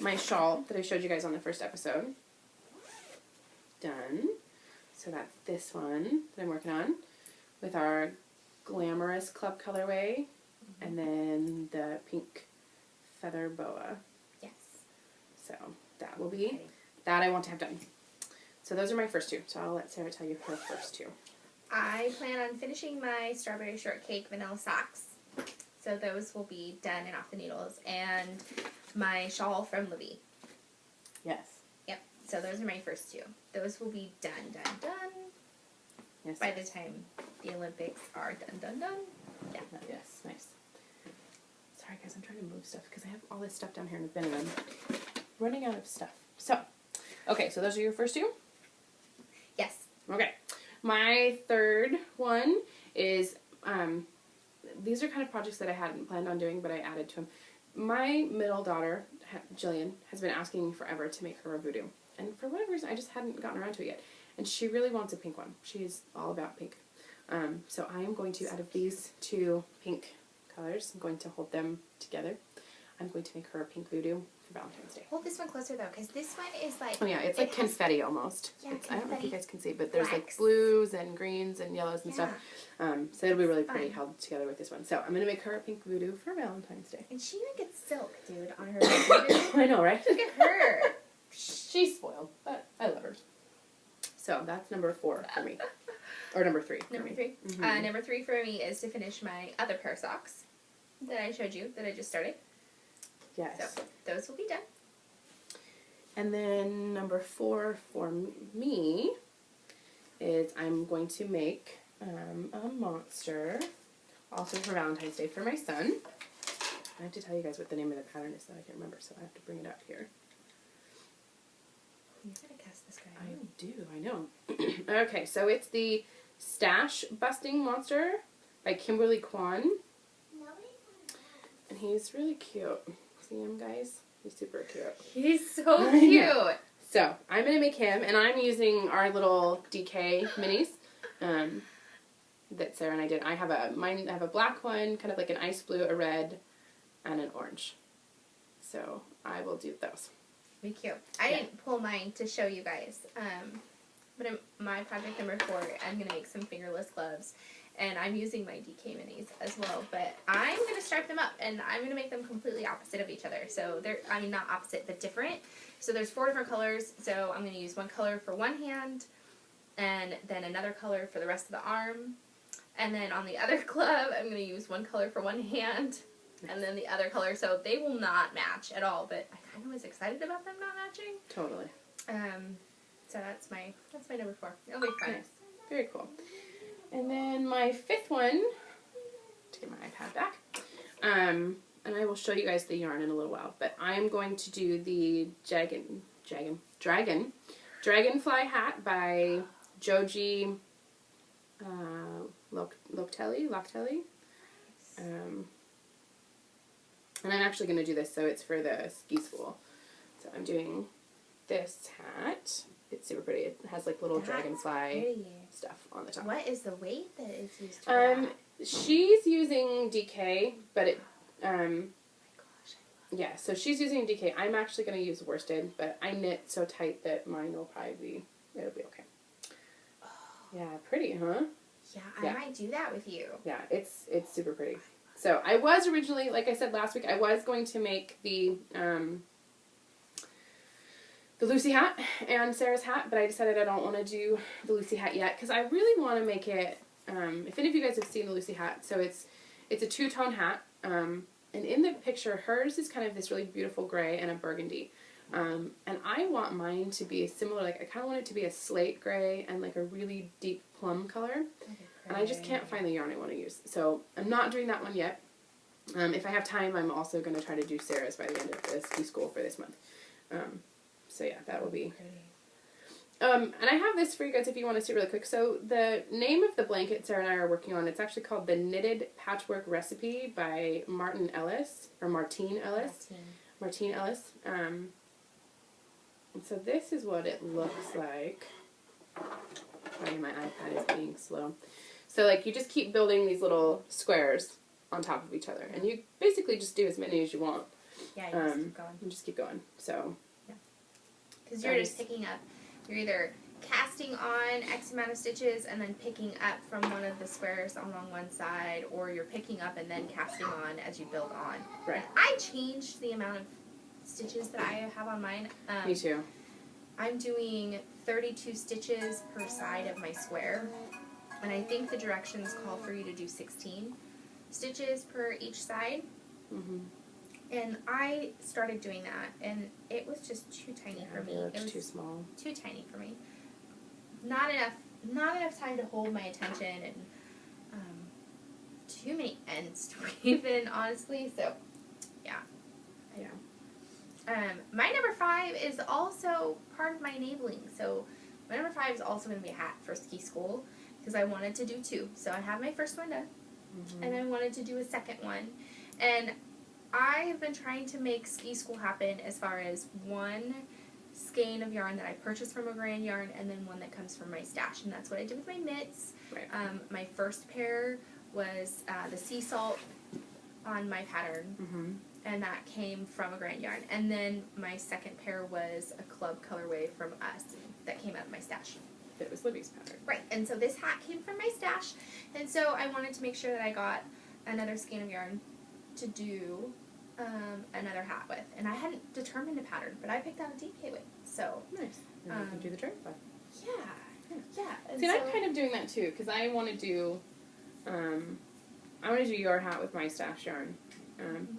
my shawl that I showed you guys on the first episode done. So that's this one that I'm working on with our glamorous club colorway and then the pink feather boa. Yes. So that will be, that I want to have done. So those are my first two. So I'll let Sarah tell you her first two. I plan on finishing my strawberry shortcake vanilla socks. So those will be done and off the needles. And my shawl from Libby. Yes. Yep. So those are my first two. Those will be done. Yes. By the time the Olympics are done. Yeah. Yes. Nice. Sorry guys, I'm trying to move stuff because I have all this stuff down here in the bin and I'm running out of stuff. So, okay, so those are your first two? Yes. Okay. My third one is, these are kind of projects that I hadn't planned on doing, but I added to them. My middle daughter, Jillian, has been asking me forever to make her a voodoo. And for whatever reason, I just hadn't gotten around to it yet. And she really wants a pink one. She's all about pink. So I am going to, out of these two pink colors, I'm going to hold them together. I'm going to make her a pink voodoo for Valentine's Day. Hold this one closer though, because this one is like... Oh yeah, it's like confetti almost. Yeah, I don't know if you guys can see, but there's blacks. like blues and greens and yellows and stuff. So it'll be really pretty Fun. held together with this one. So I'm going to make her a pink voodoo for Valentine's Day. And she even gets silk, dude, on her voodoo. I know, right? Look at her. She's spoiled, but I love her. So that's number 4 for me. Or number 3. Number 3. Mm-hmm. Number 3 for me is to finish my other pair of socks that I showed you, that I just started. Yes. So those will be done. And then number 4 for me is I'm going to make a monster, also for Valentine's Day for my son. I have to tell you guys what the name of the pattern is that I can't remember, so I have to bring it up here. You're going to cast this guy. I do, I know. Okay, so it's the Stash Busting Monster by Kimberly Kwan. And he's really cute. See him, guys? He's super cute. He's so cute. So, I'm going to make him, and I'm using our little DK minis that Sarah and I did. I have a black one, kind of like an ice blue, a red, and an orange. So, I will do those. Be cute. I didn't pull mine to show you guys. But in my project number 4, I'm going to make some fingerless gloves. And I'm using my DK minis as well. But I'm going to stripe them up. And I'm going to make them completely opposite of each other. So they're, I mean, not opposite, but different. So there's 4 different colors. So I'm going to use one color for one hand. And then another color for the rest of the arm. And then on the other glove, I'm going to use one color for one hand. And then the other color. So they will not match at all. But I kind of was excited about them not matching. Totally. So that's my number 4. It'll be fun. Nice. Very cool. And then my 5th one, to get my iPad back, and I will show you guys the yarn in a little while, but I'm going to do the Dragonfly hat by Joji Loctelli. And I'm actually going to do this, so it's for the ski school. So I'm doing this hat. It's super pretty. It has like little dragonfly stuff on the top. What is the weight that is used for that? She's using DK, but it Oh my gosh. yeah, so she's using DK. I'm actually going to use worsted, but I knit so tight that mine will probably it'll be okay. Oh. Yeah, pretty, huh? Yeah, I might do that with you. Yeah, it's super pretty. So I was originally, like I said last week, I was going to make the Lucy hat and Sarah's hat, but I decided I don't want to do the Lucy hat yet because I really want to make it, if any of you guys have seen the Lucy hat, so it's a 2-tone hat, and in the picture, hers is kind of this really beautiful gray and a burgundy, and I want mine to be similar, like I kind of want it to be a slate gray and like a really deep plum color, and I just can't find the yarn I want to use, so I'm not doing that one yet. If I have time, I'm also going to try to do Sarah's by the end of the ski school for this month. So yeah, that will be. And I have this for you guys if you want to see really quick. So the name of the blanket Sarah and I are working on, it's actually called the Knitted Patchwork Recipe by Martine Ellis. And so this is what it looks like. Sorry, my iPad is being slow. So, like, you just keep building these little squares on top of each other. And you basically just do as many as you want. Yeah, you just keep going. You just keep going. So, yeah. Because you're just picking up, you're either casting on X amount of stitches and then picking up from one of the squares along one side, or you're picking up and then casting on as you build on. Right. And I changed the amount of stitches that I have on mine. Me too. I'm doing 32 stitches per side of my square, and I think the directions call for you to do 16 stitches per each side. Mm-hmm. And I started doing that, and it was just too tiny for me. It was too small. Too tiny for me. Not enough time to hold my attention, and too many ends to weave in, honestly. So, yeah. Yeah. My number 5 is also part of my enabling. So, my number 5 is also going to be a hat for ski school, because I wanted to do 2. So, I have my first one done, and I wanted to do a second one. And I have been trying to make ski school happen as far as one skein of yarn that I purchased from a Grand Yarn, and then one that comes from my stash. And that's what I did with my mitts. Right. My first pair was the sea salt on my pattern, and that came from a Grand Yarn. And then my second pair was a club colorway from us that came out of my stash. That was Libby's pattern. Right, and so this hat came from my stash, and so I wanted to make sure that I got another skein of yarn to do another hat with. And I hadn't determined a pattern, but I picked out a DK weight, so. Nice. And you can do the dragonfly. Yeah. And see, and I'm kind of doing that too, because I want to do, your hat with my stash yarn,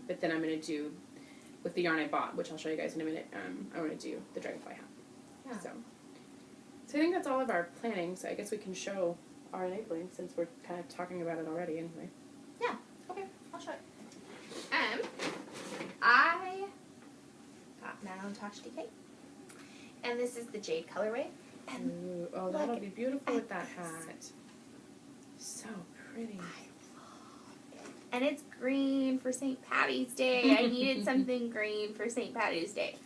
but then I'm going to do, with the yarn I bought, which I'll show you guys in a minute, I want to do the dragonfly hat. Yeah. So I think that's all of our planning, so I guess we can show our enabling, since we're kind of talking about it already anyway. Yeah, okay, I'll show it. I got Madeline-Tosh DK, and this is the jade colorway. And ooh, oh, that'll be beautiful with that hat. So pretty. I love it. And it's green for St. Patty's Day. I needed something green for St. Patty's Day.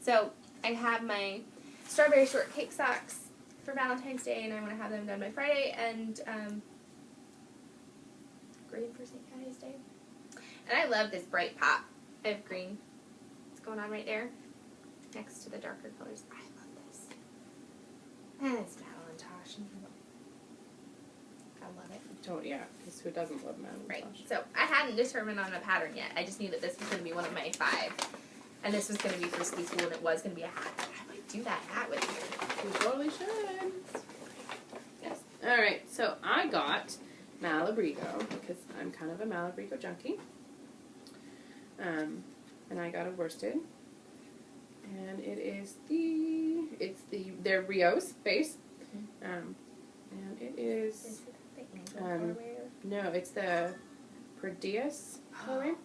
So I have my strawberry shortcake socks for Valentine's Day, and I want to have them done by Friday, and green for St. Patty's Day. And I love this bright pop of green. It's going on right there next to the darker colors. I love this. And it's Madeline-Tosh. I love it. Oh, yeah, because who doesn't love Madeline-Tosh? Right. So I hadn't determined on a pattern yet. I just knew that this was going to be one of my 5. And this was going to be for ski school, and it was going to be a hat. I might do that hat with you. You totally should. Yes. All right, so I got Malabrigo, because I'm kind of a Malabrigo junkie. And I got a worsted, and they're Rio's base, and it is, no, it's the Perdius colorway.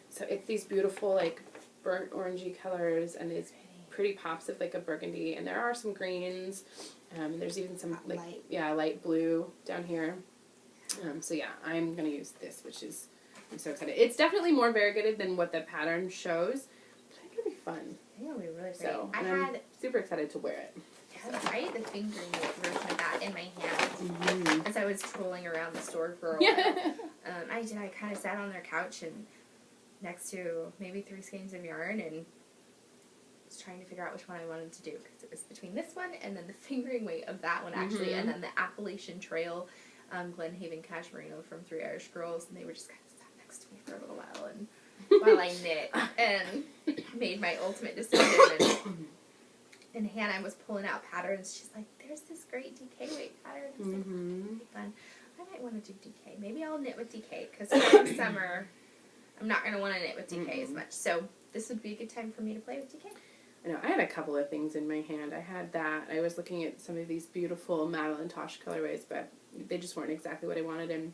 So it's these beautiful, like, burnt orangey colors, and these pretty pops of, like, a burgundy, and there are some greens, and there's even some, like, light blue down here. So yeah, I'm gonna use this, which is, I'm so excited. It's definitely more variegated than what the pattern shows, but I think it'll be fun. I think it'll be really great. So, I'm super excited to wear it. I had the fingering version of that in my hand as I was trolling around the store for a while. I kind of sat on their couch and next to maybe 3 skeins of yarn and was trying to figure out which one I wanted to do, because it was between this one and then the fingering weight of that one actually, and then the Appalachian Trail Glenhaven Cashmerino from 3 Irish Girls, and they were just kind of sat next to me for a little while and while I knit and made my ultimate decision. And Hannah was pulling out patterns. She's like, "There's this great DK weight pattern." I was like, "That'd be fun. I might want to do DK. Maybe I'll knit with DK, because for the summer, I'm not going to want to knit with DK as much. So this would be a good time for me to play with DK." I know. I had a couple of things in my hand. I had that. I was looking at some of these beautiful Madeline-Tosh colorways, but they just weren't exactly what I wanted. And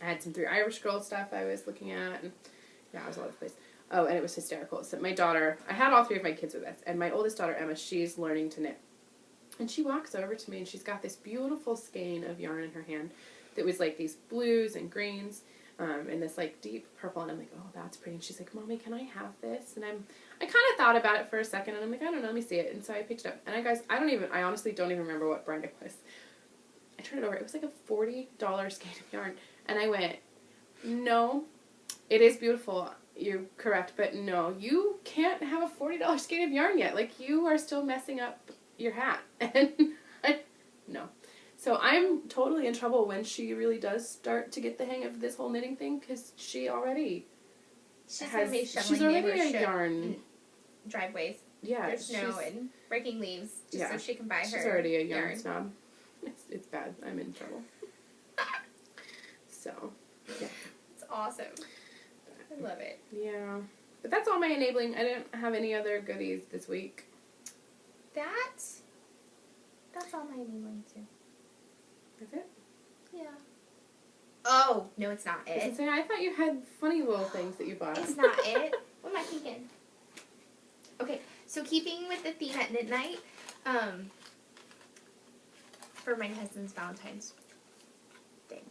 I had some 3 Irish Girl stuff I was looking at, and yeah, I was all over the place. Oh, and it was hysterical. So my daughter, I had all 3 of my kids with us, and my oldest daughter, Emma, she's learning to knit. And she walks over to me, and she's got this beautiful skein of yarn in her hand that was like these blues and greens. in this like deep purple, and I'm like, oh, that's pretty. And she's like, Mommy, can I have this? And I kind of thought about it for a second, and I'm like, I don't know, let me see it. And so I picked it up, and I honestly don't even remember what brand it was. I turned it over. It was like a $40 skein of yarn, and I went, no, it is beautiful. You're correct, but no, you can't have a $40 skein of yarn yet. Like, you are still messing up your hat, and no. So I'm totally in trouble when she really does start to get the hang of this whole knitting thing, because she's already a yarn driveways. Yeah, there's snow and breaking leaves, just so she can buy her. She's already a yarn snob. It's bad. I'm in trouble. So, yeah, it's awesome. I love it. Yeah, but that's all my enabling. I didn't have any other goodies this week. That's all my enabling too. Is it? Yeah. Oh, no, it's not it. I thought you had funny little things that you bought. It's not it. What am I thinking? Okay, so keeping with the theme at midnight, for my husband's Valentine's thing,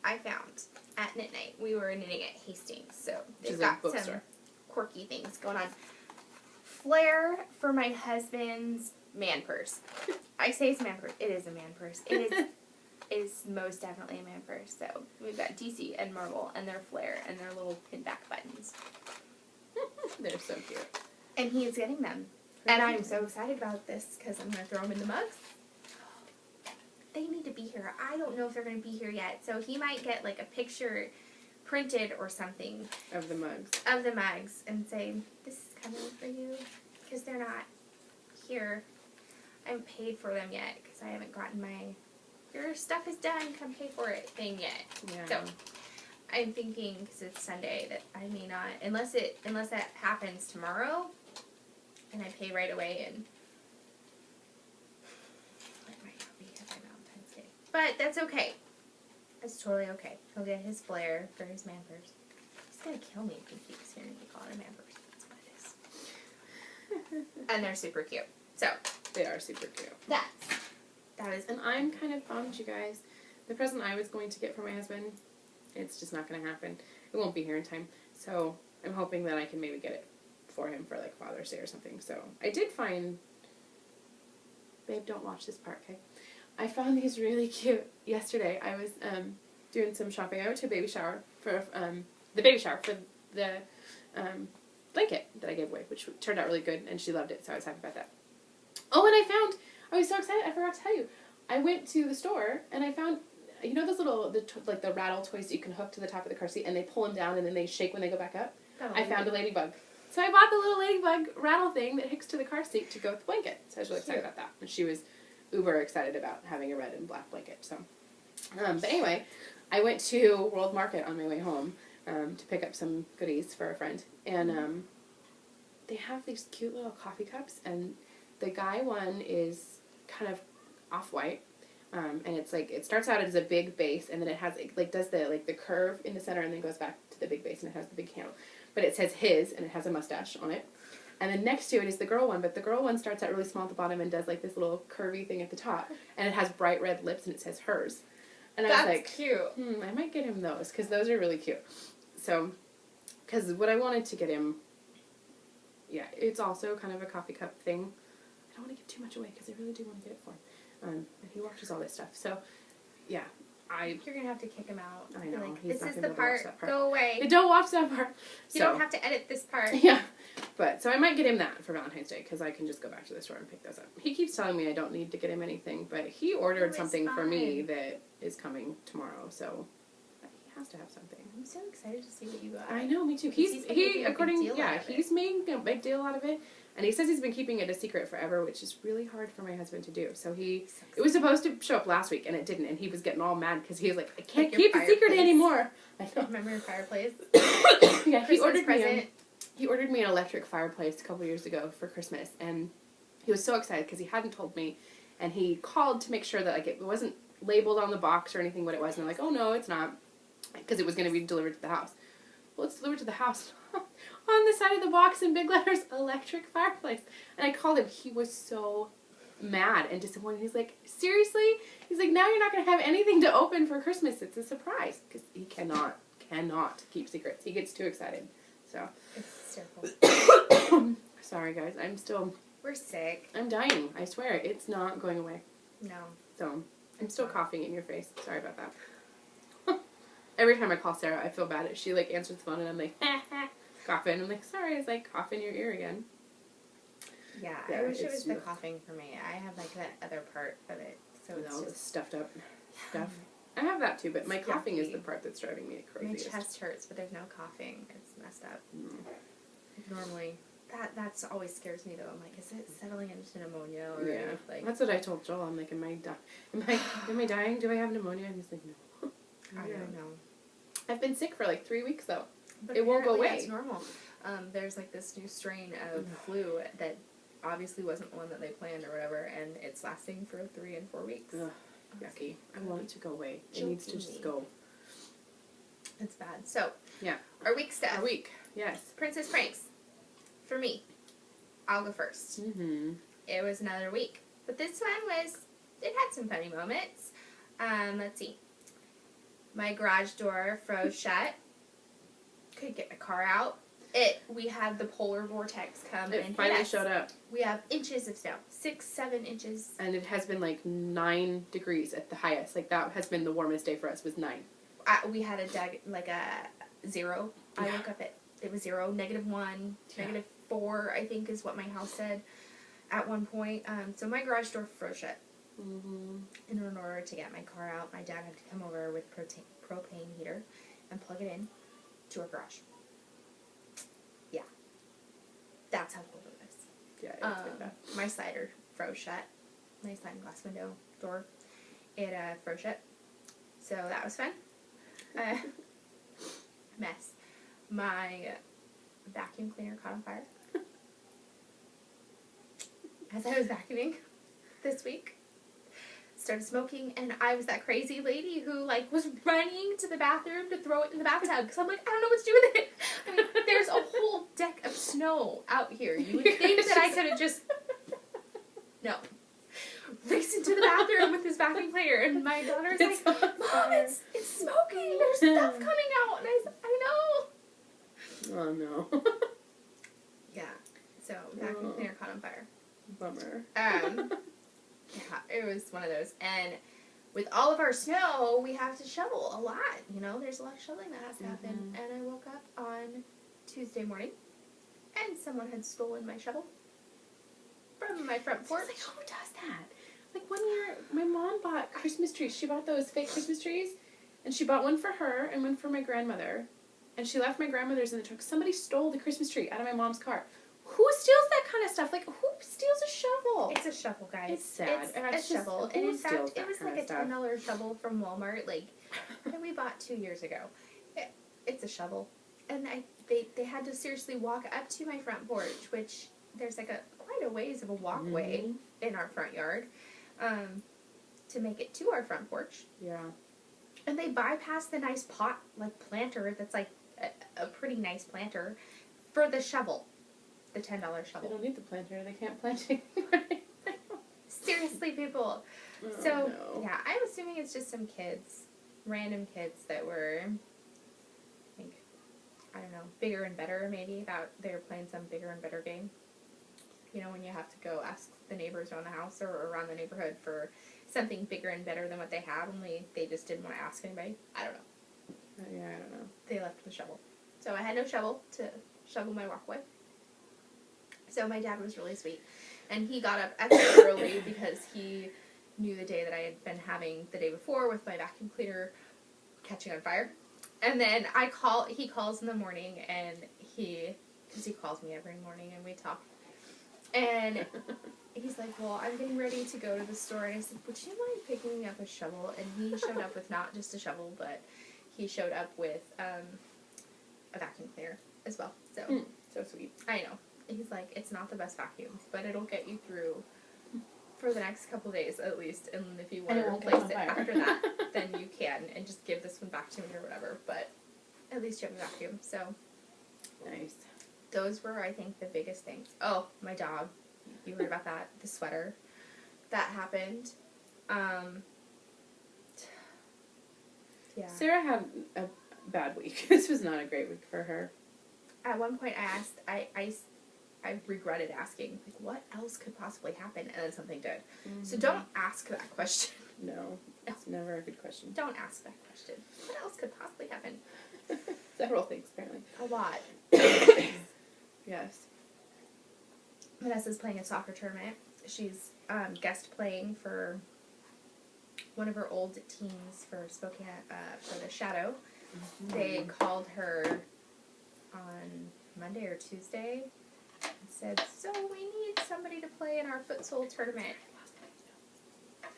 I found at midnight, we were knitting at Hastings, so they've got some quirky things going on. Flare for my husband's man purse. I say it's a man purse. It is a man purse. It is most definitely a man purse. So we've got DC and Marble and their flare and their little pin back buttons. They're so cute. And he is getting them. And I'm so excited about this because I'm going to throw them in the mugs. They need to be here. I don't know if they're going to be here yet. So he might get like a picture printed or something. Of the mugs. Of the mugs. And say, this is coming for you. Because they're not here. I haven't paid for them yet because I haven't gotten my, your stuff is done, come pay for it thing yet. Yeah. So I'm thinking, because it's Sunday, that I may not, unless that happens tomorrow, and I pay right away, and it might not be by Valentine's Day. But that's okay. That's totally okay. He'll get his flare for his man purse. He's going to kill me if he keeps hearing me call it a man purse. That's what it is. And they're super cute. So. They are super cute. That is. And I'm kind of bummed, you guys. The present I was going to get for my husband, it's just not going to happen. It won't be here in time. So I'm hoping that I can maybe get it for him for like Father's Day or something. So I did find, babe, don't watch this part, okay? I found these really cute yesterday. I was doing some shopping. I went to a baby shower for the blanket that I gave away, which turned out really good, and she loved it, so I was happy about that. Oh, and I was so excited, I forgot to tell you. I went to the store, and I found, you know those little, the rattle toys that you can hook to the top of the car seat, and they pull them down, and then they shake when they go back up? I found a ladybug. So I bought the little ladybug rattle thing that hooks to the car seat to go with the blanket. So I was really excited about that. And she was uber excited about having a red and black blanket. So, but anyway, I went to World Market on my way home to pick up some goodies for a friend. And they have these cute little coffee cups, and the guy one is kind of off-white, and it's like, it starts out as a big base, and then it has, like, does the curve in the center, and then goes back to the big base, and it has the big handle. But it says his, and it has a mustache on it. And then next to it is the girl one, but the girl one starts out really small at the bottom and does, like, this little curvy thing at the top. And it has bright red lips, and it says hers. And I was like, cute. I might get him those, because those are really cute. So, because what I wanted to get him, yeah, it's also kind of a coffee cup thing. I don't want to give too much away, because I really do want to get it for him. And he watches all this stuff. So, yeah. You're going to have to kick him out. I know. Like, He's this is the part. Go away. Don't watch that part. You don't have to edit this part. Yeah. But, so I might get him that for Valentine's Day, because I can just go back to the store and pick those up. He keeps telling me I don't need to get him anything, but he ordered something for me that is coming tomorrow, so he has to have something. I'm so excited to see what you got. I know, me too. He's making a big deal out of it. And he says he's been keeping it a secret forever, which is really hard for my husband to do. So it was supposed to show up last week, and it didn't. And he was getting all mad because he was like, I can't keep a secret anymore. I know. Remember your fireplace? Yeah, he ordered me an electric fireplace a couple years ago for Christmas, and he was so excited because he hadn't told me. And he called to make sure that it wasn't labeled on the box or anything what it was. And they're like, oh no, it's not, because it was going to be delivered to the house. Well, it's delivered to the house. On the side of the box in big letters, electric fireplace. And I called him. He was so mad and disappointed. He's like, seriously? He's like, now you're not going to have anything to open for Christmas. It's a surprise. Because he cannot cannot keep secrets. He gets too excited. So. It's hysterical. Sorry, guys. We're sick. I'm dying. I swear. It's not going away. No. So, I'm still coughing in your face. Sorry about that. Every time I call Sarah, I feel bad. She, like, answers the phone, and I'm like, coughing. I'm like, sorry. It's like, cough in your ear again. Yeah, I wish it was the coughing for me. I have, like, that other part of it. So it's all just the stuffed up stuff. I have that, too, but my coughing is the part that's driving me crazy. My chest hurts, but there's no coughing. It's messed up. Normally... That's always scares me, though. I'm like, is it settling into pneumonia? Or like... That's what I told Joel. I'm like, am I dying? Do I have pneumonia? And he's like, no. I don't know. I've been sick for like 3 weeks, though. But it won't go away. It's normal. There's like this new strain of flu that obviously wasn't one that they planned or whatever, and it's lasting for 3 and 4 weeks. Ugh, yucky. I want it to go away. It needs to just go. It's bad. So, yeah. Our week stuff. Our week, yes. Princess Pranks. For me, I'll go first. Mm-hmm. It was another week. But this one it had some funny moments. Let's see. My garage door froze shut. Couldn't get my car out. We had the polar vortex come and finally showed up. We have inches of snow. 6-7 inches. And it has been like 9 degrees at the highest. Like that has been the warmest day for us, was 9. We had a 0. I woke up it was 0, -1, -4, I think is what my house said at one point. So my garage door froze shut. Mm-hmm. And in order to get my car out, my dad had to come over with propane heater and plug it in to our garage. Yeah. That's how cold it was. Yeah, it's been bad. My slider froze shut. My sliding glass window door. It froze shut. So that was fun. Mess. My vacuum cleaner caught on fire. As I was vacuuming this week. Started smoking, and I was that crazy lady who, like, was running to the bathroom to throw it in the bathtub, because I'm like, I don't know what to do with it. I mean, there's a whole deck of snow out here. You would think that I could have just... No. Racing to the bathroom with this vacuum cleaner, and my daughter's like, Mom, it's smoking. There's stuff coming out. And I know. Oh, no. Yeah. So, vacuum cleaner caught on fire. Bummer. Yeah, it was one of those. And with all of our snow, we have to shovel a lot. You know, there's a lot of shoveling that has to happen. And I woke up on Tuesday morning, and someone had stolen my shovel from my front porch. Like, who does that? Like, one year, my mom bought Christmas trees. She bought those fake Christmas trees, and she bought one for her and one for my grandmother. And she left my grandmother's in the truck. Somebody stole the Christmas tree out of my mom's car. Who steals that kind of stuff? Like, who steals a shovel? It's a shovel, guys. It's sad. It's a shovel. And in fact, it was like a $10 shovel from Walmart, like, that we bought 2 years ago. It's a shovel. And they had to seriously walk up to my front porch, which there's like quite a ways of a walkway in our front yard, to make it to our front porch. Yeah. And they bypassed the nice pot, like, planter that's like a pretty nice planter for the shovel. The $10 shovel. They don't need the planter. They can't plant anyway. Seriously, people. Oh, so, no. yeah, I'm assuming it's just some kids, random kids that were, I think, I don't know, bigger and better, maybe, that they were playing some bigger and better game. You know, when you have to go ask the neighbors around the house or around the neighborhood for something bigger and better than what they had, only they just didn't want to ask anybody. I don't know. Yeah, I don't know. They left the shovel. So I had no shovel to shovel my walkway. So my dad was really sweet. And he got up extra early because he knew the day that I had been having the day before with my vacuum cleaner catching on fire. And then he calls in the morning, and because he calls me every morning and we talk. And he's like, well, I'm getting ready to go to the store. And I said, would you mind picking me up a shovel? And he showed up with not just a shovel, but he showed up with a vacuum cleaner as well. So so sweet. I know. He's like, it's not the best vacuum, but it'll get you through for the next couple days at least. And if you want to replace it after that, then you can, and just give this one back to me or whatever. But at least you have a vacuum. So nice. Those were, I think, the biggest things. Oh, my dog. You heard about that? The sweater. That happened. Yeah. Sarah had bad week. This was not a great week for her. At one point, I asked, I regretted asking, like, what else could possibly happen? And then something did. Mm-hmm. So don't ask that question. No, it's never a good question. Don't ask that question. What else could possibly happen? Several things, apparently. A lot. Yes. Vanessa's playing a soccer tournament. She's guest playing for one of her old teams for Spokane, for the Shadow. Mm-hmm. They called her on Monday or Tuesday and said, so we need somebody to play in our futsal tournament.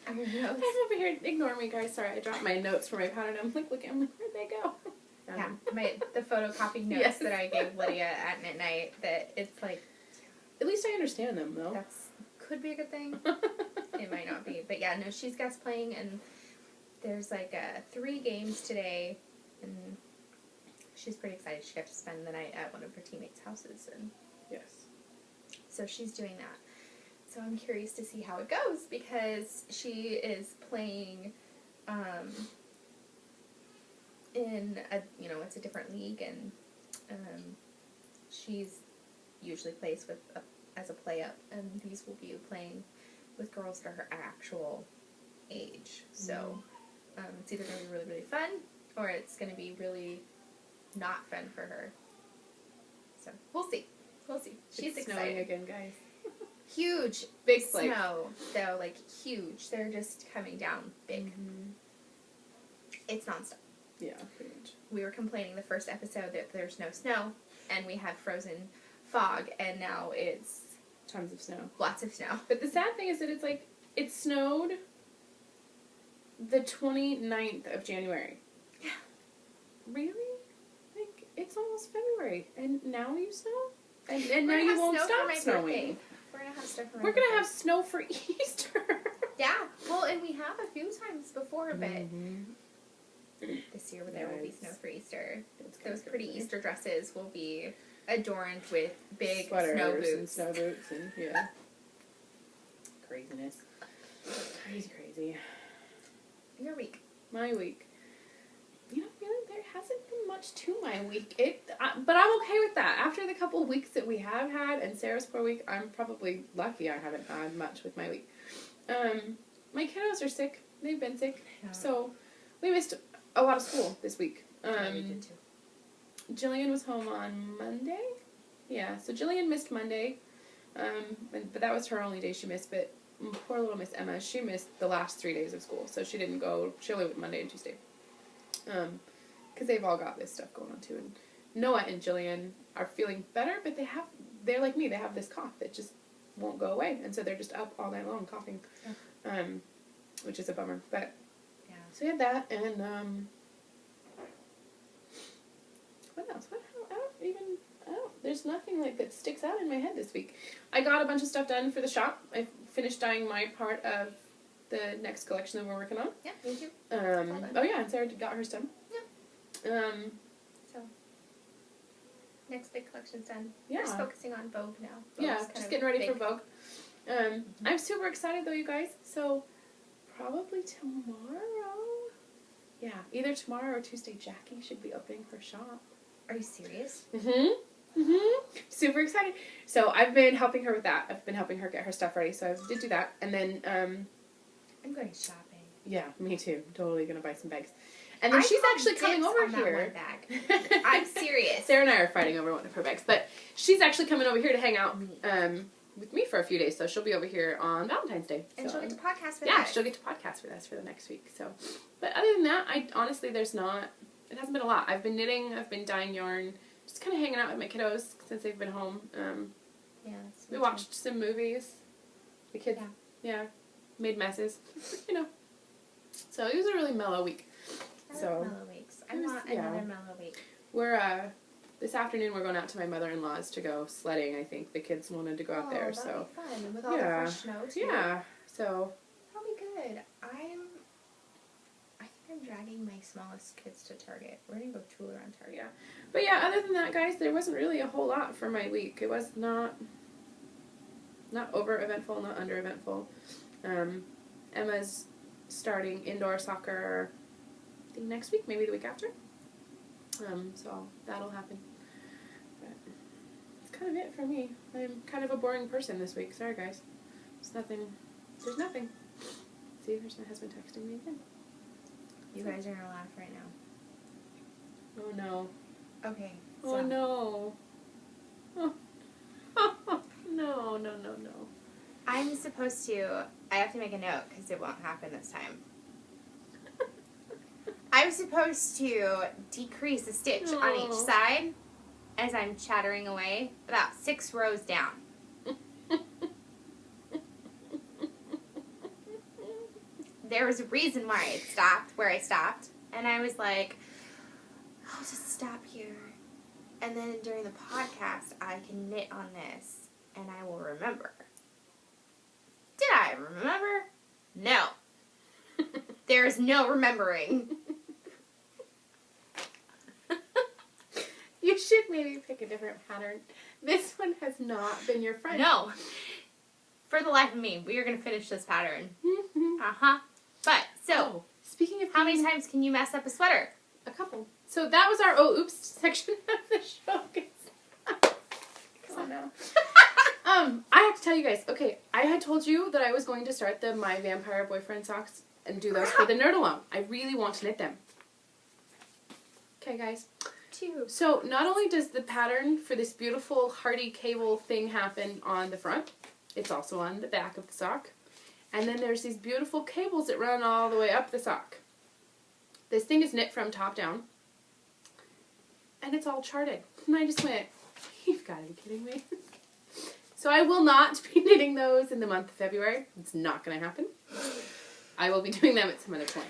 I'm over here. Ignore me, guys. Sorry, I dropped my notes for my pad, and I'm like, looking. I'm like, where'd they go? Yeah, the photocopied notes that I gave Lydia at midnight. That it's like, at least I understand them, though. That's could be a good thing. It might not be, but yeah, no, she's guest playing, and there's like 3 games today, and she's pretty excited. She got to spend the night at one of her teammates' houses, and yes, so she's doing that. So I'm curious to see how it goes, because she is playing in it's a different league, and she's usually plays with as a play-up, and these will be playing with girls that are her actual age. So it's either going to be really, really fun, or it's going to be really not fun for her. So we'll see. We'll see. She's excited. Snowing again, guys. Huge big snow, though, like huge. They're just coming down big. Mm-hmm. It's nonstop. Yeah, pretty much. We were complaining the first episode that there's no snow, and we had frozen fog, and now it's tons of snow. Lots of snow. But the sad thing is that it's like, it snowed the 29th of January. Yeah. Really? Like, it's almost February, and now you snow? And now you won't stop snowing. Birthday. We're going to have snow for my We're going to have snow for Easter. Yeah. Well, and we have a few times before, but this year there will be snow for Easter. Those pretty Easter dresses will be adorned with big sweaters snow boots. And snow boots and, yeah. Craziness. Crazy. Your week. My week. You know, really, there hasn't been much to my week. But I'm okay with that. After the couple of weeks that we have had, and Sarah's poor week, I'm probably lucky I haven't had much with my week. My kiddos are sick. They've been sick. Yeah. So, we missed a lot of school this week. Yeah, we did too. Jillian was home on Monday. Yeah, so Jillian missed Monday. But that was her only day she missed. But poor little Miss Emma, she missed the last 3 days of school. So she didn't go. She only went Monday and Tuesday. Because they've all got this stuff going on too. And Noah and Jillian are feeling better, but they're like me. They have this cough that just won't go away. And so they're just up all night long coughing. Yeah. Which is a bummer. But, yeah. So we had that, and, what else? There's nothing like that sticks out in my head this week. I got a bunch of stuff done for the shop. I finished dyeing my part of the next collection that we're working on. Yeah, me too. Oh yeah, and Sarah got hers done. Yeah. So, next big collection's done. Yeah. We're just focusing on Vogue now. Vogue's just getting ready for Vogue. I'm super excited though, you guys. So, probably tomorrow. Yeah, either tomorrow or Tuesday, Jackie should be opening her shop. Are you serious? Super excited. So I've been helping her with that. I've been helping her get her stuff ready. So I did do that, and then I'm going shopping. Yeah, me too. Totally gonna buy some bags. And then she's actually coming over here. That one bag. I'm serious. Sarah and I are fighting over one of her bags, but she's actually coming over here to hang out with me for a few days. So she'll be over here on Valentine's Day. And she'll get to podcast with us. Yeah, she'll get to podcast with us for the next week. So, but other than that, it hasn't been a lot. I've been knitting. I've been dyeing yarn. Just kind of hanging out with my kiddos since they've been home. Yeah. We watched some movies. The kids, made messes. So it was a really mellow week. I love mellow weeks. I want another mellow week. We're this afternoon we're going out to my mother-in-law's to go sledding. I think the kids wanted to go out there. So be fun with all the fresh snow too. Yeah. So that'll be good. I think I'm dragging my smallest kids to Target. We're gonna go tool around Target. Yeah. But yeah, other than that, guys, there wasn't really a whole lot for my week. It was not over eventful, not under eventful. Emma's starting indoor soccer, I think next week, maybe the week after. So that'll happen. But it's kind of it for me. I'm kind of a boring person this week. Sorry, guys. There's nothing. See, there's my husband texting me again. You guys are going to laugh right now. Oh, no. Okay. So. Oh, no. Oh. No. I'm supposed to... I have to make a note because it won't happen this time. I'm supposed to decrease a stitch on each side as I'm chattering away about 6 rows down. There was a reason why it stopped where I stopped, and I was like, I'll just stop here. And then during the podcast, I can knit on this, and I will remember. Did I remember? No. There's no remembering. You should maybe pick a different pattern. This one has not been your friend. No. For the life of me, we are going to finish this pattern. Uh-huh. But, so, speaking of how many times can you mess up a sweater? A couple. So that was our Ohloops section of the show. Come on now. I have to tell you guys, okay, I had told you that I was going to start the My Vampire Boyfriend socks and do those for the Nerd Alone. I really want to knit them. Okay, guys. 2. So not only does the pattern for this beautiful hardy cable thing happen on the front, it's also on the back of the sock. And then there's these beautiful cables that run all the way up the sock. This thing is knit from top down. And it's all charted. And I just went, you've got to be kidding me. So I will not be knitting those in the month of February. It's not going to happen. I will be doing them at some other point.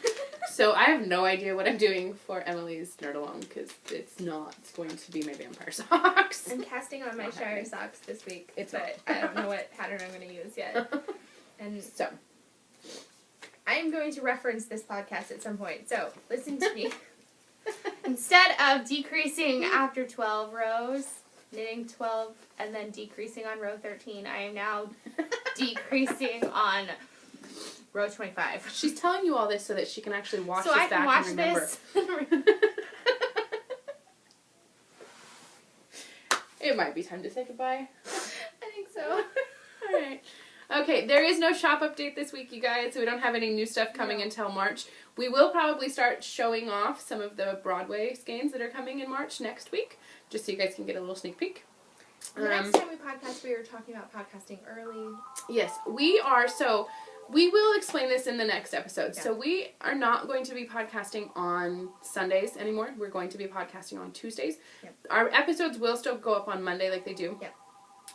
So I have no idea what I'm doing for Emily's Nerd Alone because it's not going to be my vampire socks. I'm casting on my Shire socks this week, but I don't know what pattern I'm going to use yet. And so I'm going to reference this podcast at some point. So listen to me. Instead of decreasing after 12 rows, knitting 12 and then decreasing on row 13, I am now decreasing on row 25. She's telling you all this so that she can actually watch this back and remember. It might be time to say goodbye. I think so. All right. Okay, there is no shop update this week, you guys, so we don't have any new stuff coming until March. We will probably start showing off some of the Broadway skeins that are coming in March next week, just so you guys can get a little sneak peek. The next time we podcast, we were talking about podcasting early. Yes, we are. So we will explain this in the next episode. Yeah. So we are not going to be podcasting on Sundays anymore. We're going to be podcasting on Tuesdays. Yep. Our episodes will still go up on Monday like they do. Yep.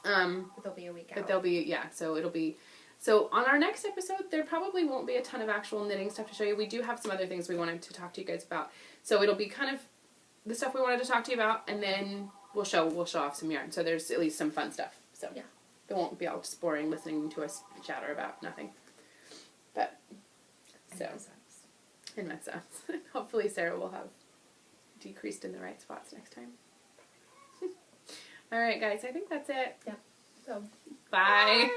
But they'll be a week out. But they'll be, so it'll be... So on our next episode, there probably won't be a ton of actual knitting stuff to show you. We do have some other things we wanted to talk to you guys about. So it'll be kind of the stuff we wanted to talk to you about, and then we'll show off some yarn. So there's at least some fun stuff. So yeah. It won't be all just boring listening to us chatter about nothing. But, so... And mess ups. Hopefully Sarah will have decreased in the right spots next time. All right, guys, I think that's it. Yep. So, bye.